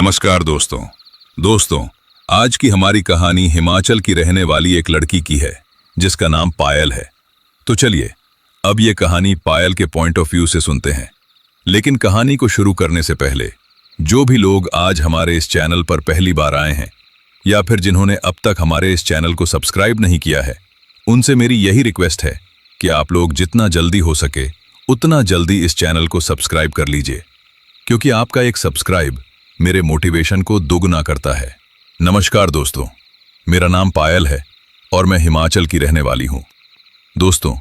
नमस्कार दोस्तों, आज की हमारी कहानी हिमाचल की रहने वाली एक लड़की की है जिसका नाम पायल है। तो चलिए अब ये कहानी पायल के पॉइंट ऑफ व्यू से सुनते हैं। लेकिन कहानी को शुरू करने से पहले जो भी लोग आज हमारे इस चैनल पर पहली बार आए हैं या फिर जिन्होंने अब तक हमारे इस चैनल को सब्सक्राइब नहीं किया है, उनसे मेरी यही रिक्वेस्ट है कि आप लोग जितना जल्दी हो सके उतना जल्दी इस चैनल को सब्सक्राइब कर लीजिए, क्योंकि आपका एक सब्सक्राइब मेरे मोटिवेशन को दोगुना करता है। नमस्कार दोस्तों, मेरा नाम पायल है और मैं हिमाचल की रहने वाली हूँ। दोस्तों,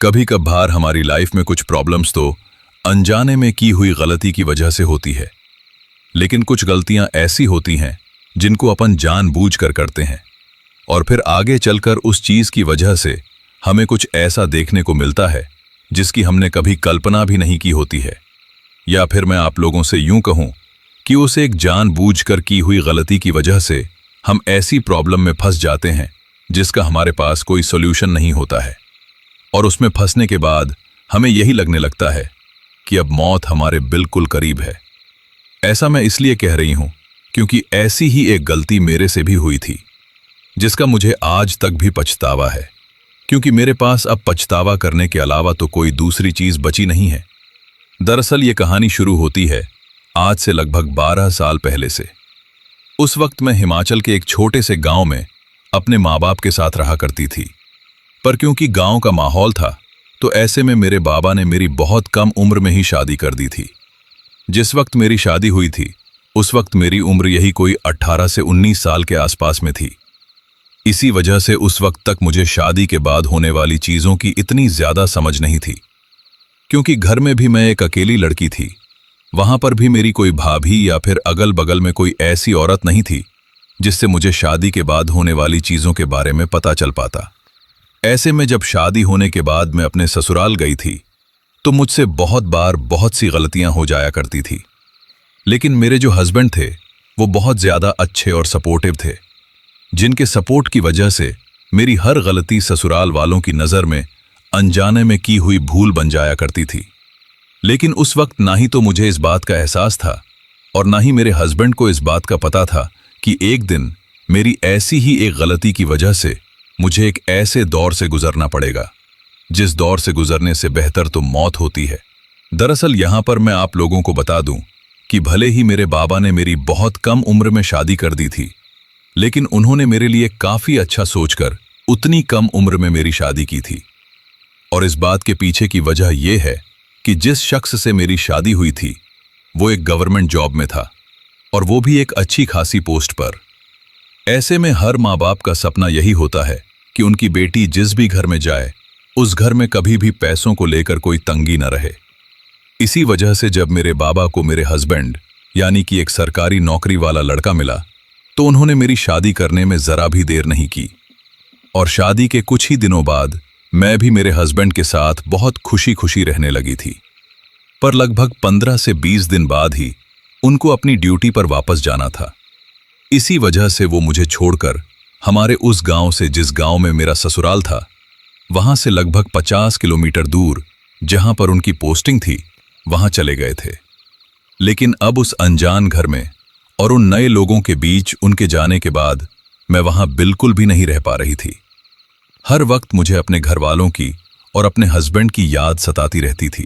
कभी कभार हमारी लाइफ में कुछ प्रॉब्लम्स तो अनजाने में की हुई गलती की वजह से होती है, लेकिन कुछ गलतियां ऐसी होती हैं जिनको अपन जानबूझकर करते हैं और फिर आगे चलकर उस चीज की वजह से हमें कुछ ऐसा देखने को मिलता है जिसकी हमने कभी कल्पना भी नहीं की होती है। या फिर मैं आप लोगों से यूं कहूं कि उस एक जानबूझकर की हुई गलती की वजह से हम ऐसी प्रॉब्लम में फंस जाते हैं जिसका हमारे पास कोई सॉल्यूशन नहीं होता है, और उसमें फंसने के बाद हमें यही लगने लगता है कि अब मौत हमारे बिल्कुल करीब है। ऐसा मैं इसलिए कह रही हूं क्योंकि ऐसी ही एक गलती मेरे से भी हुई थी, जिसका मुझे आज तक भी पछतावा है, क्योंकि मेरे पास अब पछतावा करने के अलावा तो कोई दूसरी चीज बची नहीं है। दरअसल ये कहानी शुरू होती है आज से लगभग 12 साल पहले से। उस वक्त मैं हिमाचल के एक छोटे से गांव में अपने माँ बाप के साथ रहा करती थी, पर क्योंकि गांव का माहौल था तो ऐसे में मेरे बाबा ने मेरी बहुत कम उम्र में ही शादी कर दी थी। जिस वक्त मेरी शादी हुई थी उस वक्त मेरी उम्र यही कोई 18 से 19 साल के आसपास में थी। इसी वजह से उस वक्त तक मुझे शादी के बाद होने वाली चीजों की इतनी ज्यादा समझ नहीं थी, क्योंकि घर में भी मैं एक अकेली लड़की थी। वहां पर भी मेरी कोई भाभी या फिर अगल बगल में कोई ऐसी औरत नहीं थी जिससे मुझे शादी के बाद होने वाली चीजों के बारे में पता चल पाता। ऐसे में जब शादी होने के बाद मैं अपने ससुराल गई थी तो मुझसे बहुत बार बहुत सी गलतियां हो जाया करती थी, लेकिन मेरे जो हस्बैंड थे वो बहुत ज्यादा अच्छे और सपोर्टिव थे, जिनके सपोर्ट की वजह से मेरी हर गलती ससुराल वालों की नजर में अनजाने में की हुई भूल बन जाया करती थी। लेकिन उस वक्त ना ही तो मुझे इस बात का एहसास था और ना ही मेरे हस्बैंड को इस बात का पता था कि एक दिन मेरी ऐसी ही एक गलती की वजह से मुझे एक ऐसे दौर से गुजरना पड़ेगा जिस दौर से गुजरने से बेहतर तो मौत होती है। दरअसल यहां पर मैं आप लोगों को बता दूं कि भले ही मेरे बाबा ने मेरी बहुत कम उम्र में शादी कर दी थी, लेकिन उन्होंने मेरे लिए काफी अच्छा सोचकर उतनी कम उम्र में मेरी शादी की थी। और इस बात के पीछे की वजह यह है कि जिस शख्स से मेरी शादी हुई थी वो एक गवर्नमेंट जॉब में था, और वो भी एक अच्छी खासी पोस्ट पर। ऐसे में हर माँ बाप का सपना यही होता है कि उनकी बेटी जिस भी घर में जाए उस घर में कभी भी पैसों को लेकर कोई तंगी न रहे। इसी वजह से जब मेरे बाबा को मेरे हस्बैंड यानी कि एक सरकारी नौकरी वाला लड़का मिला तो उन्होंने मेरी शादी करने में जरा भी देर नहीं की, और शादी के कुछ ही दिनों बाद मैं भी मेरे हस्बैंड के साथ बहुत खुशी खुशी रहने लगी थी। पर लगभग 15 से 20 दिन बाद ही उनको अपनी ड्यूटी पर वापस जाना था। इसी वजह से वो मुझे छोड़कर हमारे उस गांव से, जिस गांव में मेरा ससुराल था, वहां से लगभग 50 किलोमीटर दूर जहां पर उनकी पोस्टिंग थी वहां चले गए थे। लेकिन अब उस अनजान घर में और उन नए लोगों के बीच उनके जाने के बाद मैं वहां बिल्कुल भी नहीं रह पा रही थी। हर वक्त मुझे अपने घर वालों की और अपने हस्बैंड की याद सताती रहती थी।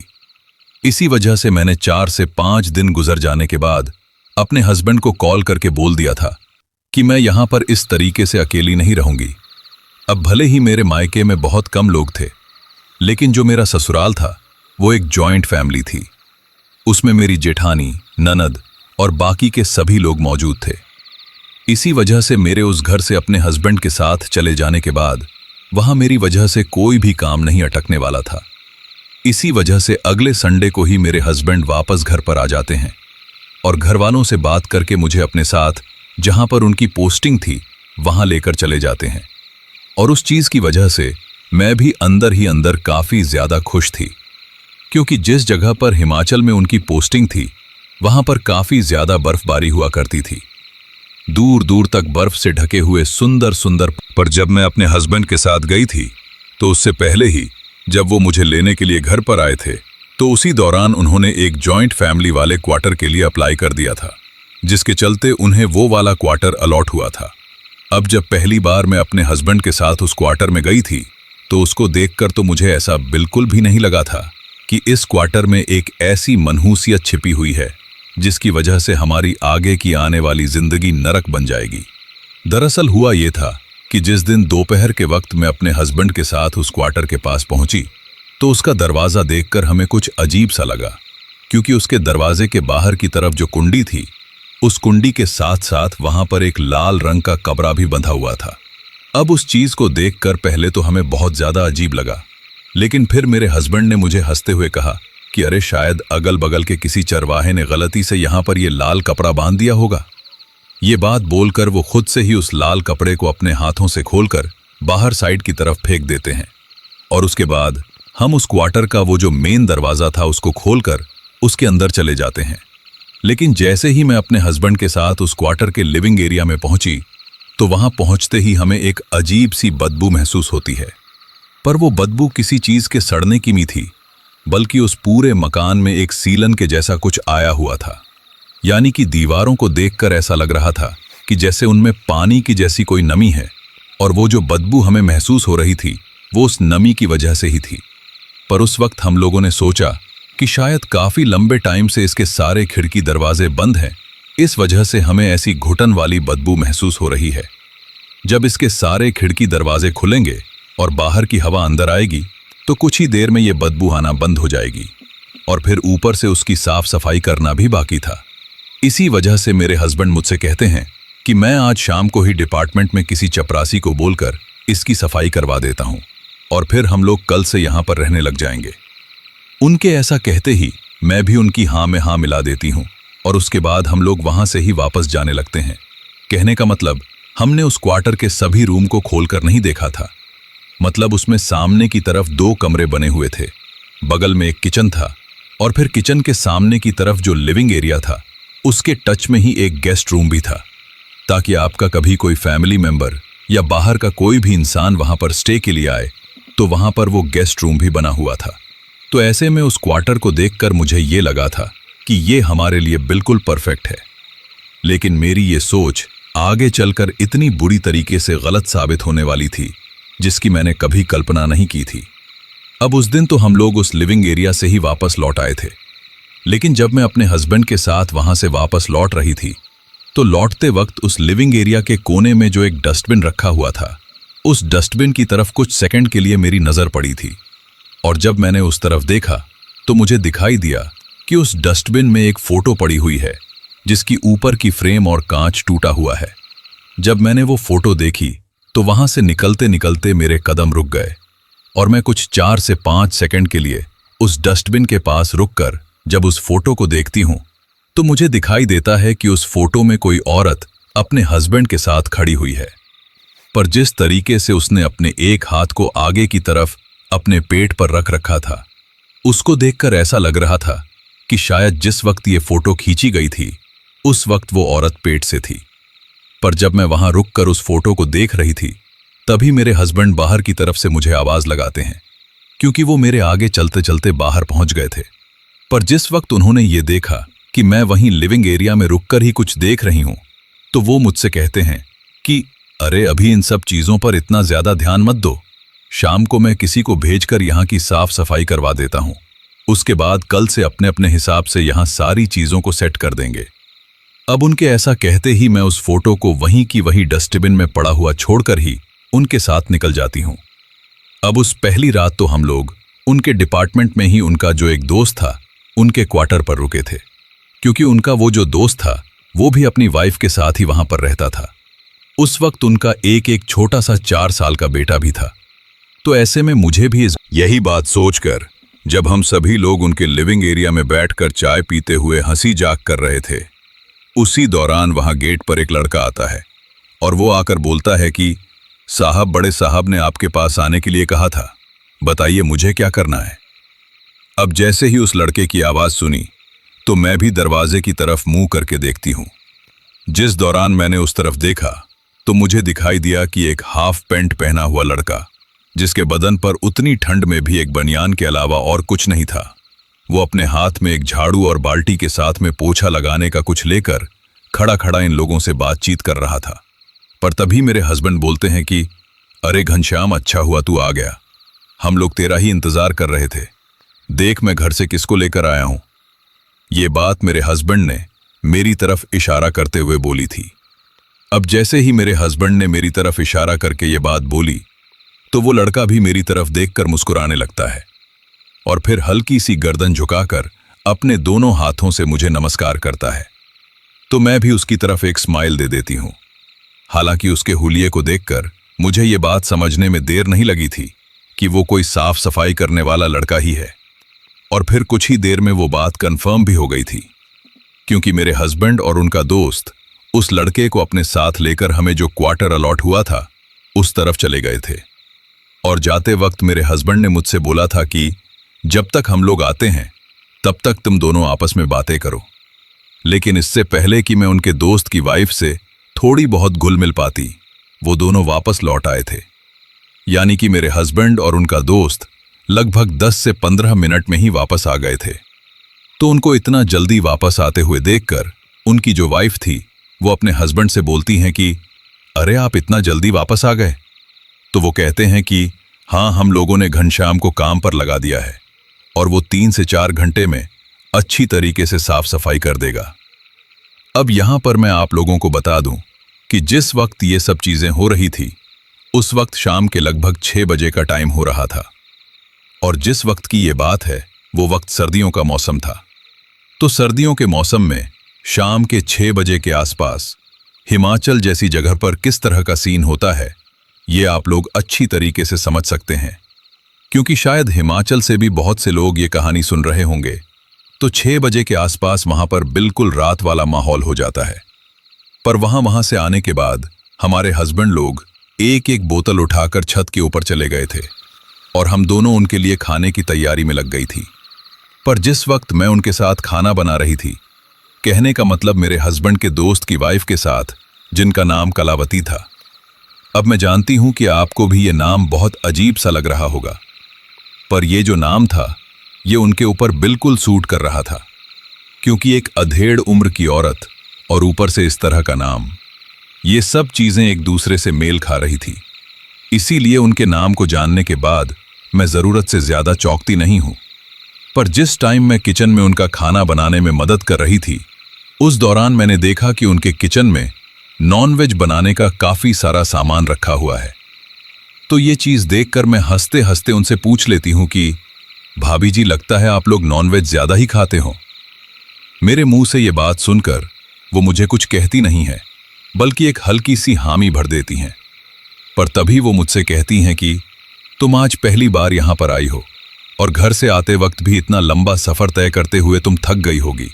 इसी वजह से मैंने 4 से 5 दिन गुजर जाने के बाद अपने हस्बैंड को कॉल करके बोल दिया था कि मैं यहां पर इस तरीके से अकेली नहीं रहूंगी। अब भले ही मेरे मायके में बहुत कम लोग थे, लेकिन जो मेरा ससुराल था वो एक जॉइंट फैमिली थी। उसमें मेरी जेठानी, ननद और बाकी के सभी लोग मौजूद थे। इसी वजह से मेरे उस घर से अपने हस्बैंड के साथ चले जाने के बाद वहां मेरी वजह से कोई भी काम नहीं अटकने वाला था। इसी वजह से अगले संडे को ही मेरे हस्बैंड वापस घर पर आ जाते हैं और घर वालों से बात करके मुझे अपने साथ जहां पर उनकी पोस्टिंग थी वहां लेकर चले जाते हैं। और उस चीज की वजह से मैं भी अंदर ही अंदर काफी ज्यादा खुश थी, क्योंकि जिस जगह पर हिमाचल में उनकी पोस्टिंग थी वहां पर काफी ज्यादा बर्फबारी हुआ करती थी। दूर दूर तक बर्फ से ढके हुए सुंदर सुंदर। पर जब मैं अपने हस्बैंड के साथ गई थी तो उससे पहले ही जब वो मुझे लेने के लिए घर पर आए थे तो उसी दौरान उन्होंने एक जॉइंट फैमिली वाले क्वार्टर के लिए अप्लाई कर दिया था, जिसके चलते उन्हें वो वाला क्वार्टर अलॉट हुआ था। अब जब पहली बार मैं अपने हस्बैंड के साथ उस क्वार्टर में गई थी तो उसको देखकर तो मुझे ऐसा बिल्कुल भी नहीं लगा था कि इस क्वार्टर में एक ऐसी मनहूसियत छिपी हुई है जिसकी वजह से हमारी आगे की आने वाली जिंदगी नरक बन जाएगी। दरअसल हुआ ये था कि जिस दिन दोपहर के वक्त मैं अपने हस्बैंड के साथ उस क्वार्टर के पास पहुंची तो उसका दरवाज़ा देखकर हमें कुछ अजीब सा लगा, क्योंकि उसके दरवाजे के बाहर की तरफ जो कुंडी थी उस कुंडी के साथ साथ वहां पर एक लाल रंग का कपड़ा भी बंधा हुआ था। अब उस चीज को देखकर पहले तो हमें बहुत ज्यादा अजीब लगा, लेकिन फिर मेरे हस्बैंड ने मुझे हंसते हुए कहा कि अरे शायद अगल बगल के किसी चरवाहे ने गलती से यहां पर यह लाल कपड़ा बांध दिया होगा। ये बात बोलकर वो खुद से ही उस लाल कपड़े को अपने हाथों से खोलकर बाहर साइड की तरफ फेंक देते हैं और उसके बाद हम उस क्वार्टर का वो जो मेन दरवाजा था उसको खोलकर उसके अंदर चले जाते हैं। लेकिन जैसे ही मैं अपने हस्बैंड के साथ उस क्वार्टर के लिविंग एरिया में पहुंची तो वहां पहुंचते ही हमें एक अजीब सी बदबू महसूस होती है। पर वो बदबू किसी चीज के सड़ने की नहीं थी, बल्कि उस पूरे मकान में एक सीलन के जैसा कुछ आया हुआ था। यानी कि दीवारों को देखकर ऐसा लग रहा था कि जैसे उनमें पानी की जैसी कोई नमी है, और वो जो बदबू हमें महसूस हो रही थी वो उस नमी की वजह से ही थी। पर उस वक्त हम लोगों ने सोचा कि शायद काफी लंबे टाइम से इसके सारे खिड़की दरवाजे बंद हैं, इस वजह से हमें ऐसी घुटन वाली बदबू महसूस हो रही है। जब इसके सारे खिड़की दरवाजे खुलेंगे और बाहर की हवा अंदर आएगी तो कुछ ही देर में ये बदबू आना बंद हो जाएगी, और फिर ऊपर से उसकी साफ सफाई करना भी बाकी था। इसी वजह से मेरे हस्बैंड मुझसे कहते हैं कि मैं आज शाम को ही डिपार्टमेंट में किसी चपरासी को बोलकर इसकी सफाई करवा देता हूं और फिर हम लोग कल से यहां पर रहने लग जाएंगे। उनके ऐसा कहते ही मैं भी उनकी हाँ में हाँ मिला देती हूं और उसके बाद हम लोग वहां से ही वापस जाने लगते हैं। कहने का मतलब, हमने उस क्वार्टर के सभी रूम को खोलकर नहीं देखा था। मतलब उसमें सामने की तरफ 2 कमरे बने हुए थे, बगल में एक किचन था और फिर किचन के सामने की तरफ जो लिविंग एरिया था उसके टच में ही एक गेस्ट रूम भी था, ताकि आपका कभी कोई फैमिली मेंबर या बाहर का कोई भी इंसान वहां पर स्टे के लिए आए तो वहां पर वो गेस्ट रूम भी बना हुआ था। तो ऐसे में उस क्वार्टर को देखकर मुझे ये लगा था कि ये हमारे लिए बिल्कुल परफेक्ट है। लेकिन मेरी ये सोच आगे चलकर इतनी बुरी तरीके से गलत साबित होने वाली थी जिसकी मैंने कभी कल्पना नहीं की थी। अब उस दिन तो हम लोग उस लिविंग एरिया से ही वापस लौट आए थे, लेकिन जब मैं अपने हस्बैंड के साथ वहां से वापस लौट रही थी तो लौटते वक्त उस लिविंग एरिया के कोने में जो एक डस्टबिन रखा हुआ था उस डस्टबिन की तरफ कुछ सेकंड के लिए मेरी नजर पड़ी थी। और जब मैंने उस तरफ देखा तो मुझे दिखाई दिया कि उस डस्टबिन में एक फोटो पड़ी हुई है जिसकी ऊपर की फ्रेम और कांच टूटा हुआ है। जब मैंने वो फोटो देखी तो वहां से निकलते निकलते मेरे कदम रुक गए और मैं कुछ 4 से 5 सेकंड के लिए उस डस्टबिन के पास रुककर जब उस फोटो को देखती हूं तो मुझे दिखाई देता है कि उस फोटो में कोई औरत अपने हस्बैंड के साथ खड़ी हुई है। पर जिस तरीके से उसने अपने एक हाथ को आगे की तरफ अपने पेट पर रख रखा था उसको देखकर ऐसा लग रहा था कि शायद जिस वक्त ये फोटो खींची गई थी उस वक्त वो औरत पेट से थी। पर जब मैं वहां रुककर उस फोटो को देख रही थी तभी मेरे हस्बैंड बाहर की तरफ से मुझे आवाज लगाते हैं, क्योंकि वो मेरे आगे चलते चलते बाहर पहुंच गए थे। पर जिस वक्त उन्होंने ये देखा कि मैं वहीं लिविंग एरिया में रुककर ही कुछ देख रही हूं तो वो मुझसे कहते हैं कि अरे अभी इन सब चीजों पर इतना ज्यादा ध्यान मत दो, शाम को मैं किसी को भेजकर यहाँ की साफ सफाई करवा देता हूँ, उसके बाद कल से अपने अपने हिसाब से यहाँ सारी चीजों को सेट कर देंगे। अब उनके ऐसा कहते ही मैं उस फोटो को वहीं की वहीं डस्टबिन में पड़ा हुआ छोड़कर ही उनके साथ निकल जाती हूँ। अब उस पहली रात तो हम लोग उनके डिपार्टमेंट में ही उनका जो एक दोस्त था उनके क्वार्टर पर रुके थे, क्योंकि उनका वो जो दोस्त था वो भी अपनी वाइफ के साथ ही वहां पर रहता था। उस वक्त उनका एक छोटा सा 4 साल का बेटा भी था। तो ऐसे में मुझे भी यही बात सोचकर जब हम सभी लोग उनके लिविंग एरिया में बैठकर चाय पीते हुए हंसी जाग कर रहे थे, उसी दौरान वहां गेट पर एक लड़का आता है और वो आकर बोलता है कि साहब, बड़े साहब ने आपके पास आने के लिए कहा था, बताइए मुझे क्या करना है। अब जैसे ही उस लड़के की आवाज सुनी तो मैं भी दरवाजे की तरफ मुंह करके देखती हूं। जिस दौरान मैंने उस तरफ देखा तो मुझे दिखाई दिया कि एक हाफ पैंट पहना हुआ लड़का, जिसके बदन पर उतनी ठंड में भी एक बनियान के अलावा और कुछ नहीं था, वो अपने हाथ में एक झाड़ू और बाल्टी के साथ में पोछा लगाने का कुछ लेकर खड़ा खड़ा इन लोगों से बातचीत कर रहा था। पर तभी मेरे हस्बैंड बोलते हैं कि अरे घनश्याम, अच्छा हुआ तू आ गया, हम लोग तेरा ही इंतजार कर रहे थे। देख मैं घर से किसको लेकर आया हूं। ये बात मेरे हस्बैंड ने मेरी तरफ इशारा करते हुए बोली थी। अब जैसे ही मेरे हस्बैंड ने मेरी तरफ इशारा करके ये बात बोली तो वो लड़का भी मेरी तरफ देखकर मुस्कुराने लगता है और फिर हल्की सी गर्दन झुकाकर अपने दोनों हाथों से मुझे नमस्कार करता है। तो मैं भी उसकी तरफ एक स्माइल दे देती हूं। हालांकि उसके हुलिये को देखकर मुझे ये बात समझने में देर नहीं लगी थी कि वो कोई साफ सफाई करने वाला लड़का ही है। और फिर कुछ ही देर में वो बात कंफर्म भी हो गई थी, क्योंकि मेरे हस्बैंड और उनका दोस्त उस लड़के को अपने साथ लेकर हमें जो क्वार्टर अलॉट हुआ था उस तरफ चले गए थे। और जाते वक्त मेरे हस्बैंड ने मुझसे बोला था कि जब तक हम लोग आते हैं तब तक तुम दोनों आपस में बातें करो। लेकिन इससे पहले कि मैं उनके दोस्त की वाइफ से थोड़ी बहुत घुल मिल पाती, वो दोनों वापस लौट आए थे। यानी कि मेरे हस्बैंड और उनका दोस्त लगभग 10 से 15 मिनट में ही वापस आ गए थे। तो उनको इतना जल्दी वापस आते हुए देखकर उनकी जो वाइफ थी वो अपने हस्बैंड से बोलती हैं कि अरे आप इतना जल्दी वापस आ गए। तो वो कहते हैं कि हाँ, हम लोगों ने घनश्याम को काम पर लगा दिया है और वो 3 से 4 घंटे में अच्छी तरीके से साफ सफाई कर देगा। अब यहां पर मैं आप लोगों को बता दूं कि जिस वक्त ये सब चीजें हो रही थी उस वक्त शाम के लगभग 6 बजे का टाइम हो रहा था। और जिस वक्त की ये बात है वो वक्त सर्दियों का मौसम था। तो सर्दियों के मौसम में शाम के 6 बजे के आसपास हिमाचल जैसी जगह पर किस तरह का सीन होता है ये आप लोग अच्छी तरीके से समझ सकते हैं, क्योंकि शायद हिमाचल से भी बहुत से लोग ये कहानी सुन रहे होंगे। तो 6 बजे के आसपास वहां पर बिल्कुल रात वाला माहौल हो जाता है। पर वहां से आने के बाद हमारे हस्बैंड लोग एक एक बोतल उठाकर छत के ऊपर चले गए थे और हम दोनों उनके लिए खाने की तैयारी में लग गई थी। पर जिस वक्त मैं उनके साथ खाना बना रही थी, कहने का मतलब मेरे हस्बैंड के दोस्त की वाइफ के साथ, जिनका नाम कलावती था। अब मैं जानती हूं कि आपको भी ये नाम बहुत अजीब सा लग रहा होगा, पर यह जो नाम था ये उनके ऊपर बिल्कुल सूट कर रहा था, क्योंकि एक अधेड़ उम्र की औरत और ऊपर से इस तरह का नाम, ये सब चीजें एक दूसरे से मेल खा रही थी। इसीलिए उनके नाम को जानने के बाद मैं जरूरत से ज्यादा चौंकती नहीं हूं। पर जिस टाइम मैं किचन में उनका खाना बनाने में मदद कर रही थी, उस दौरान मैंने देखा कि उनके किचन में नॉनवेज बनाने का काफी सारा सामान रखा हुआ है। तो ये चीज देखकर मैं हंसते हंसते उनसे पूछ लेती हूं कि भाभी जी, लगता है आप लोग नॉनवेज ज्यादा ही खाते हो। मेरे मुंह से ये बात सुनकर वो मुझे कुछ कहती नहीं है, बल्कि एक हल्की सी हामी भर देती हैं। पर तभी वो मुझसे कहती हैं कि तुम आज पहली बार यहां पर आई हो और घर से आते वक्त भी इतना लंबा सफर तय करते हुए तुम थक गई होगी।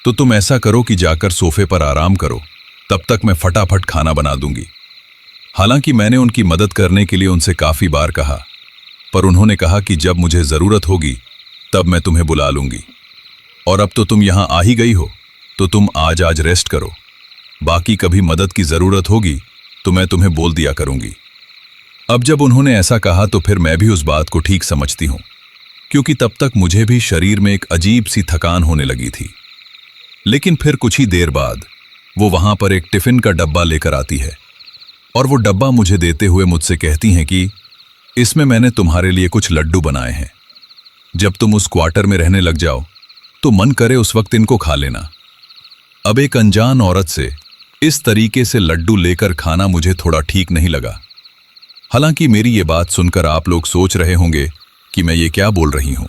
तो तुम ऐसा करो कि जाकर सोफे पर आराम करो, तब तक मैं फटाफट खाना बना दूंगी। हालांकि मैंने उनकी मदद करने के लिए उनसे काफी बार कहा, पर उन्होंने कहा कि जब मुझे जरूरत होगी तब मैं तुम्हें बुला लूंगी। और अब तो तुम यहां आ ही गई हो, तो तुम आज रेस्ट करो। बाकी कभी मदद की जरूरत होगी तो मैं तुम्हें बोल दिया करूंगी। अब जब उन्होंने ऐसा कहा तो फिर मैं भी उस बात को ठीक समझती हूं, क्योंकि तब तक मुझे भी शरीर में एक अजीब सी थकान होने लगी थी। लेकिन फिर कुछ ही देर बाद वो वहां पर एक टिफिन का डब्बा लेकर आती है और वो डब्बा मुझे देते हुए मुझसे कहती हैं कि इसमें मैंने तुम्हारे लिए कुछ लड्डू बनाए हैं। जब तुम उस क्वार्टर में रहने लग जाओ तो मन करे उस वक्त इनको खा लेना। अब एक अनजान औरत से इस तरीके से लड्डू लेकर खाना मुझे थोड़ा ठीक नहीं लगा। हालांकि मेरी ये बात सुनकर आप लोग सोच रहे होंगे कि मैं ये क्या बोल रही हूं।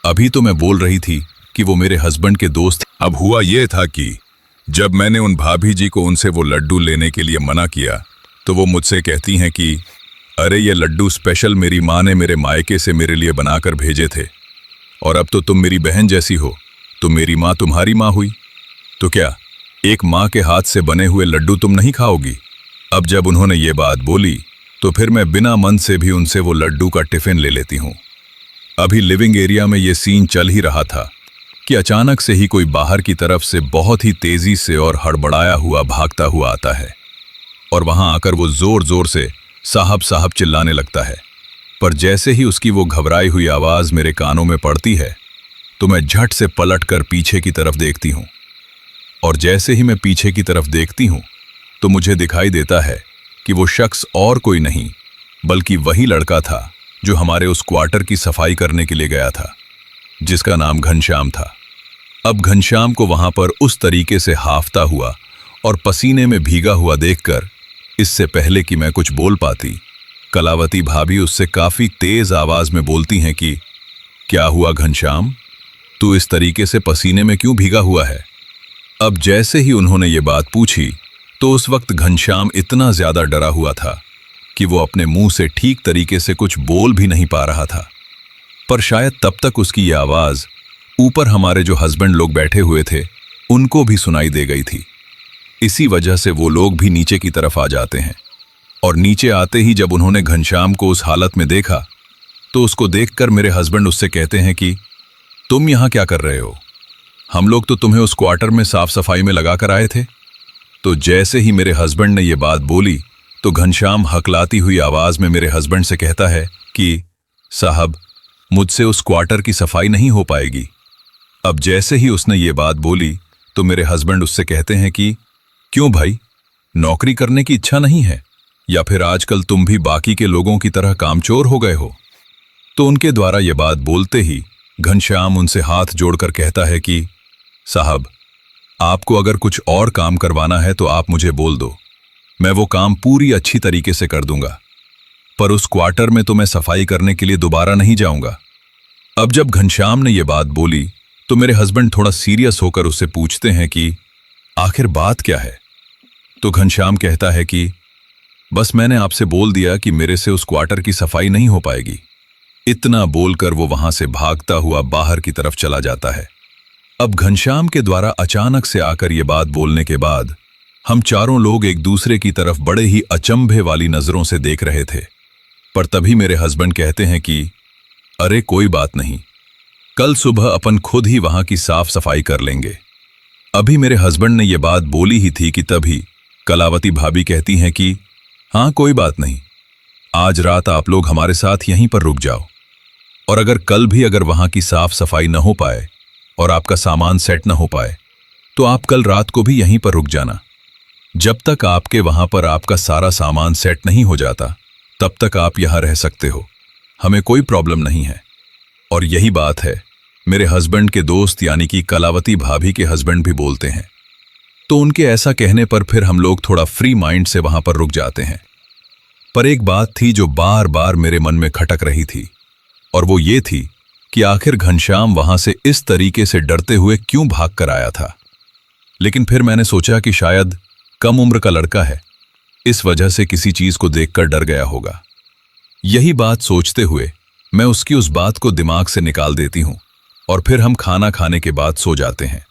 अभी तो मैं बोल रही थी कि वो मेरे हस्बैंड के दोस्त। अब हुआ ये था कि जब मैंने उन भाभी जी को उनसे वो लड्डू लेने के लिए मना किया तो वो मुझसे कहती हैं कि अरे ये लड्डू स्पेशल मेरी माँ ने मेरे मायके से मेरे लिए बनाकर भेजे थे, और अब तो तुम मेरी बहन जैसी हो, तो मेरी माँ तुम्हारी माँ हुई, तो क्या एक माँ के हाथ से बने हुए लड्डू तुम नहीं खाओगी। अब जब उन्होंने ये बात बोली तो फिर मैं बिना मन से भी उनसे वो लड्डू का टिफिन ले लेती हूँ। अभी लिविंग एरिया में ये सीन चल ही रहा था कि अचानक से ही कोई बाहर की तरफ से बहुत ही तेजी से और हड़बड़ाया हुआ भागता हुआ आता है और वहां आकर वो जोर जोर से साहब साहब चिल्लाने लगता है। पर जैसे ही उसकी वो घबराई हुई आवाज मेरे कानों में पड़ती है तो मैं झट से पलट कर पीछे की तरफ देखती हूँ और जैसे ही मैं पीछे की तरफ देखती हूँ तो मुझे दिखाई देता है कि वो शख्स और कोई नहीं बल्कि वही लड़का था जो हमारे उस क्वार्टर की सफाई करने के लिए गया था, जिसका नाम घनश्याम था। अब घनश्याम को वहां पर उस तरीके से हाफता हुआ और पसीने में भीगा हुआ देखकर, इससे पहले कि मैं कुछ बोल पाती, कलावती भाभी उससे काफी तेज आवाज में बोलती हैं कि क्या हुआ घनश्याम, तू इस तरीके से पसीने में क्यों भीगा हुआ है। अब जैसे ही उन्होंने ये बात पूछी तो उस वक्त घनश्याम इतना ज्यादा डरा हुआ था कि वो अपने मुंह से ठीक तरीके से कुछ बोल भी नहीं पा रहा था। पर शायद तब तक उसकी ये आवाज ऊपर हमारे जो हस्बैंड लोग बैठे हुए थे उनको भी सुनाई दे गई थी। इसी वजह से वो लोग भी नीचे की तरफ आ जाते हैं और नीचे आते ही जब उन्होंने घनश्याम को उस हालत में देखा तो उसको देखकर मेरे हस्बैंड उससे कहते हैं कि तुम यहां क्या कर रहे हो, हम लोग तो तुम्हें उस क्वार्टर में साफ सफाई में लगा कर आए थे। तो जैसे ही मेरे हस्बैंड ने ये बात बोली तो घनश्याम हकलाती हुई आवाज में मेरे हस्बैंड से कहता है कि साहब, मुझसे उस क्वार्टर की सफाई नहीं हो पाएगी। अब जैसे ही उसने ये बात बोली तो मेरे हस्बैंड उससे कहते हैं कि क्यों भाई, नौकरी करने की इच्छा नहीं है या फिर आजकल तुम भी बाकी के लोगों की तरह कामचोर हो गए हो। तो उनके द्वारा ये बात बोलते ही घनश्याम उनसे हाथ जोड़कर कहता है कि साहब, आपको अगर कुछ और काम करवाना है तो आप मुझे बोल दो, मैं वो काम पूरी अच्छी तरीके से कर दूंगा, पर उस क्वार्टर में तो मैं सफाई करने के लिए दोबारा नहीं जाऊंगा। अब जब घनश्याम ने ये बात बोली तो मेरे हस्बैंड थोड़ा सीरियस होकर उससे पूछते हैं कि आखिर बात क्या है। तो घनश्याम कहता है कि बस मैंने आपसे बोल दिया कि मेरे से उस क्वार्टर की सफाई नहीं हो पाएगी। इतना बोलकर वो वहां से भागता हुआ बाहर की तरफ चला जाता है। अब घनश्याम के द्वारा अचानक से आकर ये बात बोलने के बाद हम चारों लोग एक दूसरे की तरफ बड़े ही अचंभे वाली नजरों से देख रहे थे। पर तभी मेरे हस्बैंड कहते हैं कि अरे कोई बात नहीं, कल सुबह अपन खुद ही वहां की साफ सफाई कर लेंगे। अभी मेरे हस्बैंड ने यह बात बोली ही थी कि तभी कलावती भाभी कहती हैं कि हाँ कोई बात नहीं, आज रात आप लोग हमारे साथ यहीं पर रुक जाओ, और अगर कल भी अगर वहां की साफ सफाई न हो पाए और आपका सामान सेट न हो पाए तो आप कल रात को भी यहीं पर रुक जाना। जब तक आपके वहां पर आपका सारा सामान सेट नहीं हो जाता तब तक आप यहां रह सकते हो, हमें कोई प्रॉब्लम नहीं है। और यही बात है मेरे हस्बैंड के दोस्त यानी कि कलावती भाभी के हस्बैंड भी बोलते हैं। तो उनके ऐसा कहने पर फिर हम लोग थोड़ा फ्री माइंड से वहां पर रुक जाते हैं। पर एक बात थी जो बार बार मेरे मन में खटक रही थी, और वो ये थी कि आखिर घनश्याम वहां से इस तरीके से डरते हुए क्यों भाग कर आया था। लेकिन फिर मैंने सोचा कि शायद कम उम्र का लड़का है, इस वजह से किसी चीज को देखकर डर गया होगा। यही बात सोचते हुए मैं उसकी उस बात को दिमाग से निकाल देती हूं और फिर हम खाना खाने के बाद सो जाते हैं।